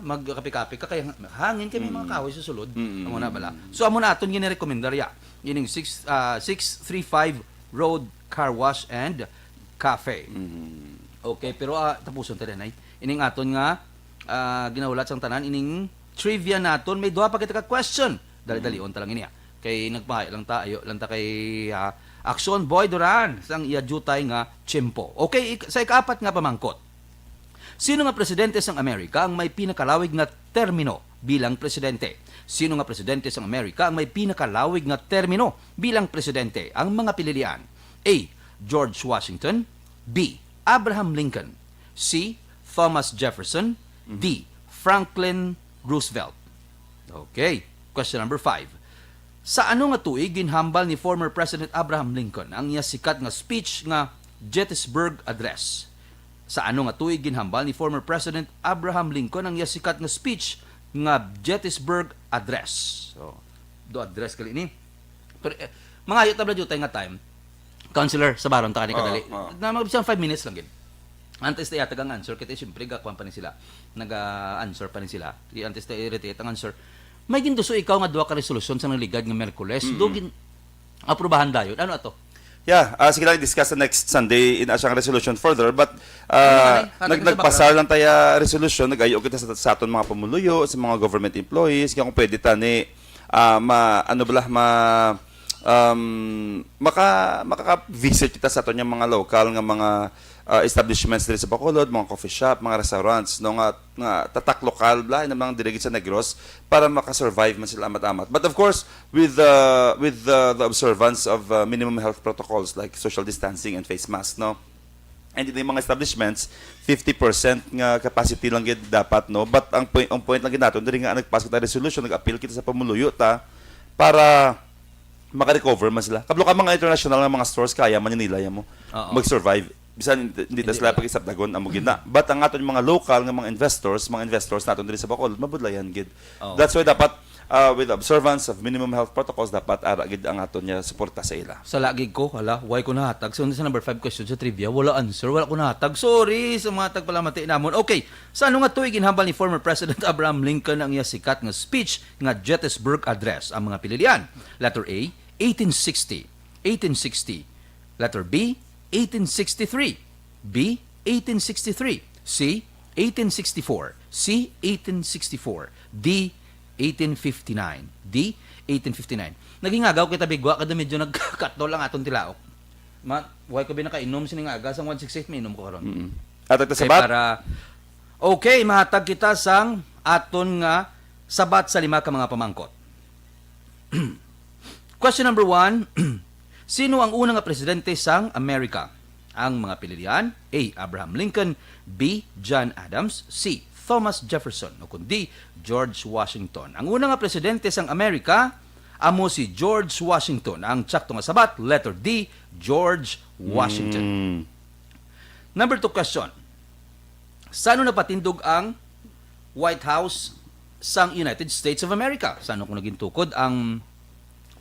magkapi-kapi ka kaya hangin kay may mga kahoy sa sulod. Amo na bala. So amo na aton gini-recomendarya. Ining 635 Road Car Wash and Cafe. Okay, pero tapuson ta dinay. Ining aton nga ginawulat sang tanan ining trivia naton may duha pa kita ka question. Dali-dalion ta lang ini. Kay nagpahay lang ta kay Aksyon Boy Duran sang iya jutay nga tiyempo. Okay, sa ikaapat nga pamangkot. Sino nga presidente sang Amerika ang may pinakalawig nga termino bilang presidente? Sino nga presidente sang Amerika ang may pinakalawig nga termino bilang presidente? Ang mga pililian: A. George Washington, B. Abraham Lincoln, C. Thomas Jefferson, D. Franklin Roosevelt. Okay, question number 5. Sa ano nga tuig ginhambal ni former President Abraham Lincoln ang iya sikat nga speech nga Gettysburg Address? Sa ano nga tuig ginhambal ni former President Abraham Lincoln ang iya sikat nga speech nga Gettysburg Address? So, do address kali ni. Pero mga ayot tabla jutay nga time. Councilor, sa baron ta kani kadali. Na mabisang 5 minutes lang gid. Antes tayo tagang answer kaya siyempre gakwan pa ni sila. Naga-answer pa ni sila. Antes tayo i-retate ang answer. May ginduso ikaw nga duha ka resolusyon sa nangligad nga Miyerkules. Dugin aprobahan dayon. Ano ato? Yeah, sige lang discuss the next Sunday in asyang resolution further but nagpasar lang tayo resolution, nag-ayo kita sa aton mga pamuluyo, sa mga government employees, kaya kung pwede tani makaka-visit kita sa aton yung mga local nga mga establishments diri sa Bacolod, mga coffee shop, mga restaurants, no nga tatak lokal bla na mga dirigit sa Negros para makasurvive man sila amat-amat. But of course, with the observance of minimum health protocols like social distancing and face mask, no. And yung mga establishments, 50% nga capacity lang gid dapat, no. But ang point lang gid naton diri nga nagpasok ta resolution, nag-appeal kita sa pamuluyo ta para maka-recover man sila. Kablo ka mga international nga mga stores kaya man nila mo mag-survive. Bisan hindi ta sila pag-isapdagon amo gid na. But ang aton mga local nga mga investors naton diri sa Bacolod mabudlayan gid. That's why dapat with observance of minimum health protocols, dapat ara gid ang aton niya suporta sa ila. Sa lagig ko, why ko nahatag? So, sa number 5 question sa trivia, wala answer, wala ko nahatag. Sorry, sa mga tagpalamati namon. Okay, sa ano nga tuig ginhambal ni former President Abraham Lincoln ang iya sikat nga speech nga Gettysburg Address? Ang mga pililian. Letter A, 1860. 1860. Letter B, 1863. B, 1863. C, 1864. C, 1864. D, 1859. D, 1859. Naging agaw kita bigwa kada medyo nagkakatlo lang aton tilaok. Why ko binakainom sining aga sang 168 minum ko karon. At ito sabat. Okay, mahatag kita sang aton nga sabat sa 5 ka mga pamangkot. Question number 1. Sino ang unang nga presidente sang Amerika? Ang mga pililian: A. Abraham Lincoln, B. John Adams, C. Thomas Jefferson, o kundi George Washington. Ang unang nga presidente sang Amerika amo si George Washington. Ang tsakto nga sabat, letter D, George Washington. Number 2 question. Saan napatindog ang White House sang United States of America? Saan ko naging tukod ang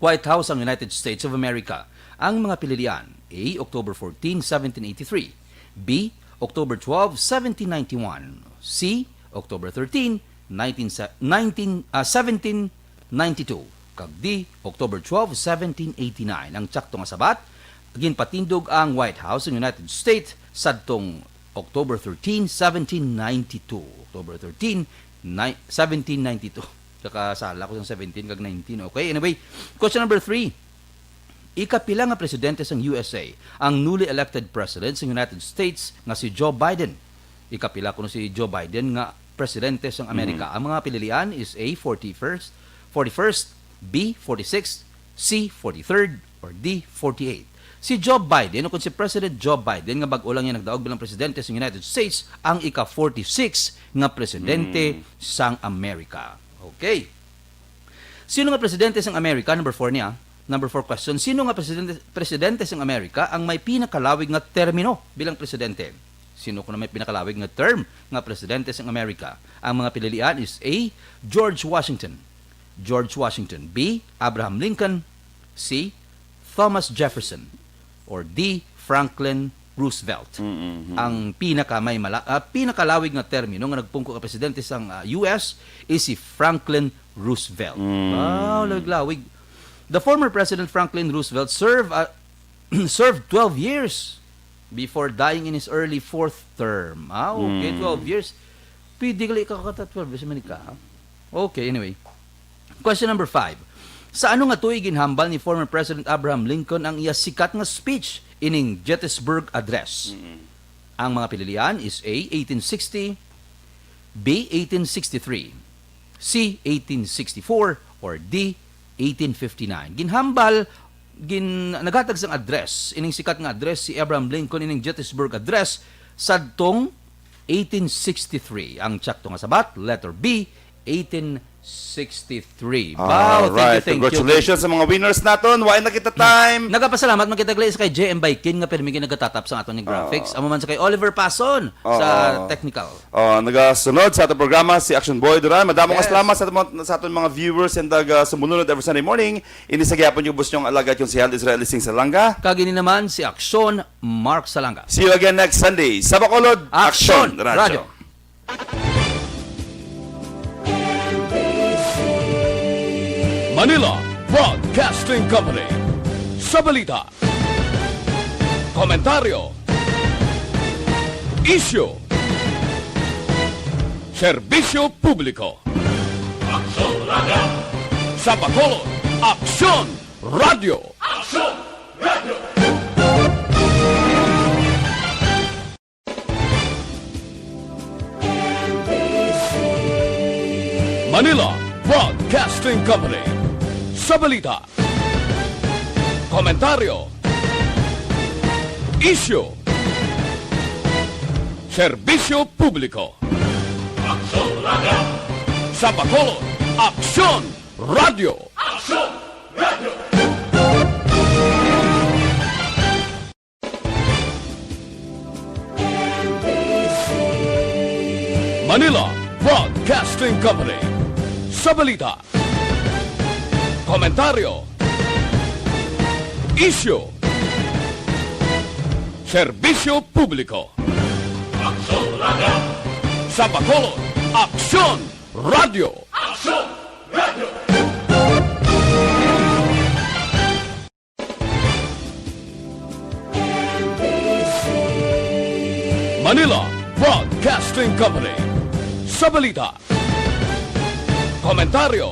White House sang United States of America? Ang mga pililian: A. October 14, 1783. B. October 12, 1791. C. October 13, 1792. Kag D. October 12, 1789. Ang tsakto nga sabat, ginpatindog ang White House ng United States sadtong October 13, 1792. October 13, 1792. Kakasala ko sa 17 kag 19. Okay, anyway, question number 3. Ikapila nga presidente sang USA ang newly elected president sa United States nga si Joe Biden. Ikapila kuno si Joe Biden nga presidente sang Amerika. Ang mga pililian is A. 41st, B. 46th, C. 43rd, or D. 48. Si Joe Biden, o kung si President Joe Biden, nga bag-o lang yan nagdaog bilang presidente sa United States, ang ika-46 nga presidente sang Amerika. Okay. Sino nga presidente sang Amerika? Number 4 niya. Number 4 question. Sino nga presidente sang Amerika ang may pinakalawig nga termino bilang presidente? Sino ko na may pinakalawig nga term nga presidente sang Amerika? Ang mga pililian is A. George Washington. George Washington. B. Abraham Lincoln. C. Thomas Jefferson. Or D. Franklin Roosevelt. Ang pinakalawig nga termino nga nagpungko ka presidente sang US is si Franklin Roosevelt. Wow, lawig. The former President Franklin Roosevelt served 12 years before dying in his early 4th term. Okay, 12 years. Pwede ka 12 years man ka. Okay, anyway. Question number 5. Sa ano nga tuig ginhambal ni former President Abraham Lincoln ang iya sikat nga speech ining Gettysburg Address? Ang mga pililian is A. 1860, B. 1863, C. 1864, or D. 1859. Ginhambal, naghatag sang address, ining sikat nga address si Abraham Lincoln ining Gettysburg Address sadtong 1863. Ang tsakto nga sabat, letter B, 1863. Wow, Alright, thank you. congratulations sa mga winners naton. Why na kita time? Nagapasalamat man kita sa kay JM Baikin nga permigin nagatatap sa aton ni graphics. Amo man sa kay Oliver Pason sa technical. Nagasunod sa ating programa si Action Boy Duran. Madamo nga Yes. salamat sa ating mga viewers and sumunod every Sunday morning. Ini sa gyapon yung bus yung alaga yung si Hal Israel Ising Salanga. Kagini naman si Aksyon Mark Salanga. See you again next Sunday. Sa Bacolod, Action Action Radio. Manila Broadcasting Company. Sa balita, komentaryo, issue, serbisyo publiko. Aksyon Radio. Sa Bacolod, Aksyon Radio. Aksyon Radio. Manila Broadcasting Company. Sa balita, komentaryo, issue, serbisyo publiko. Aksyon Radio. Sa Bacolod, Aksyon Radio. Aksyon Radio. Manila Broadcasting Company. Sa balita, Komentaryo. Issue. Serbisyo publiko. Sa Bacolod, Aksyon Radio. Manila Broadcasting Company. Sa balita. Komentaryo.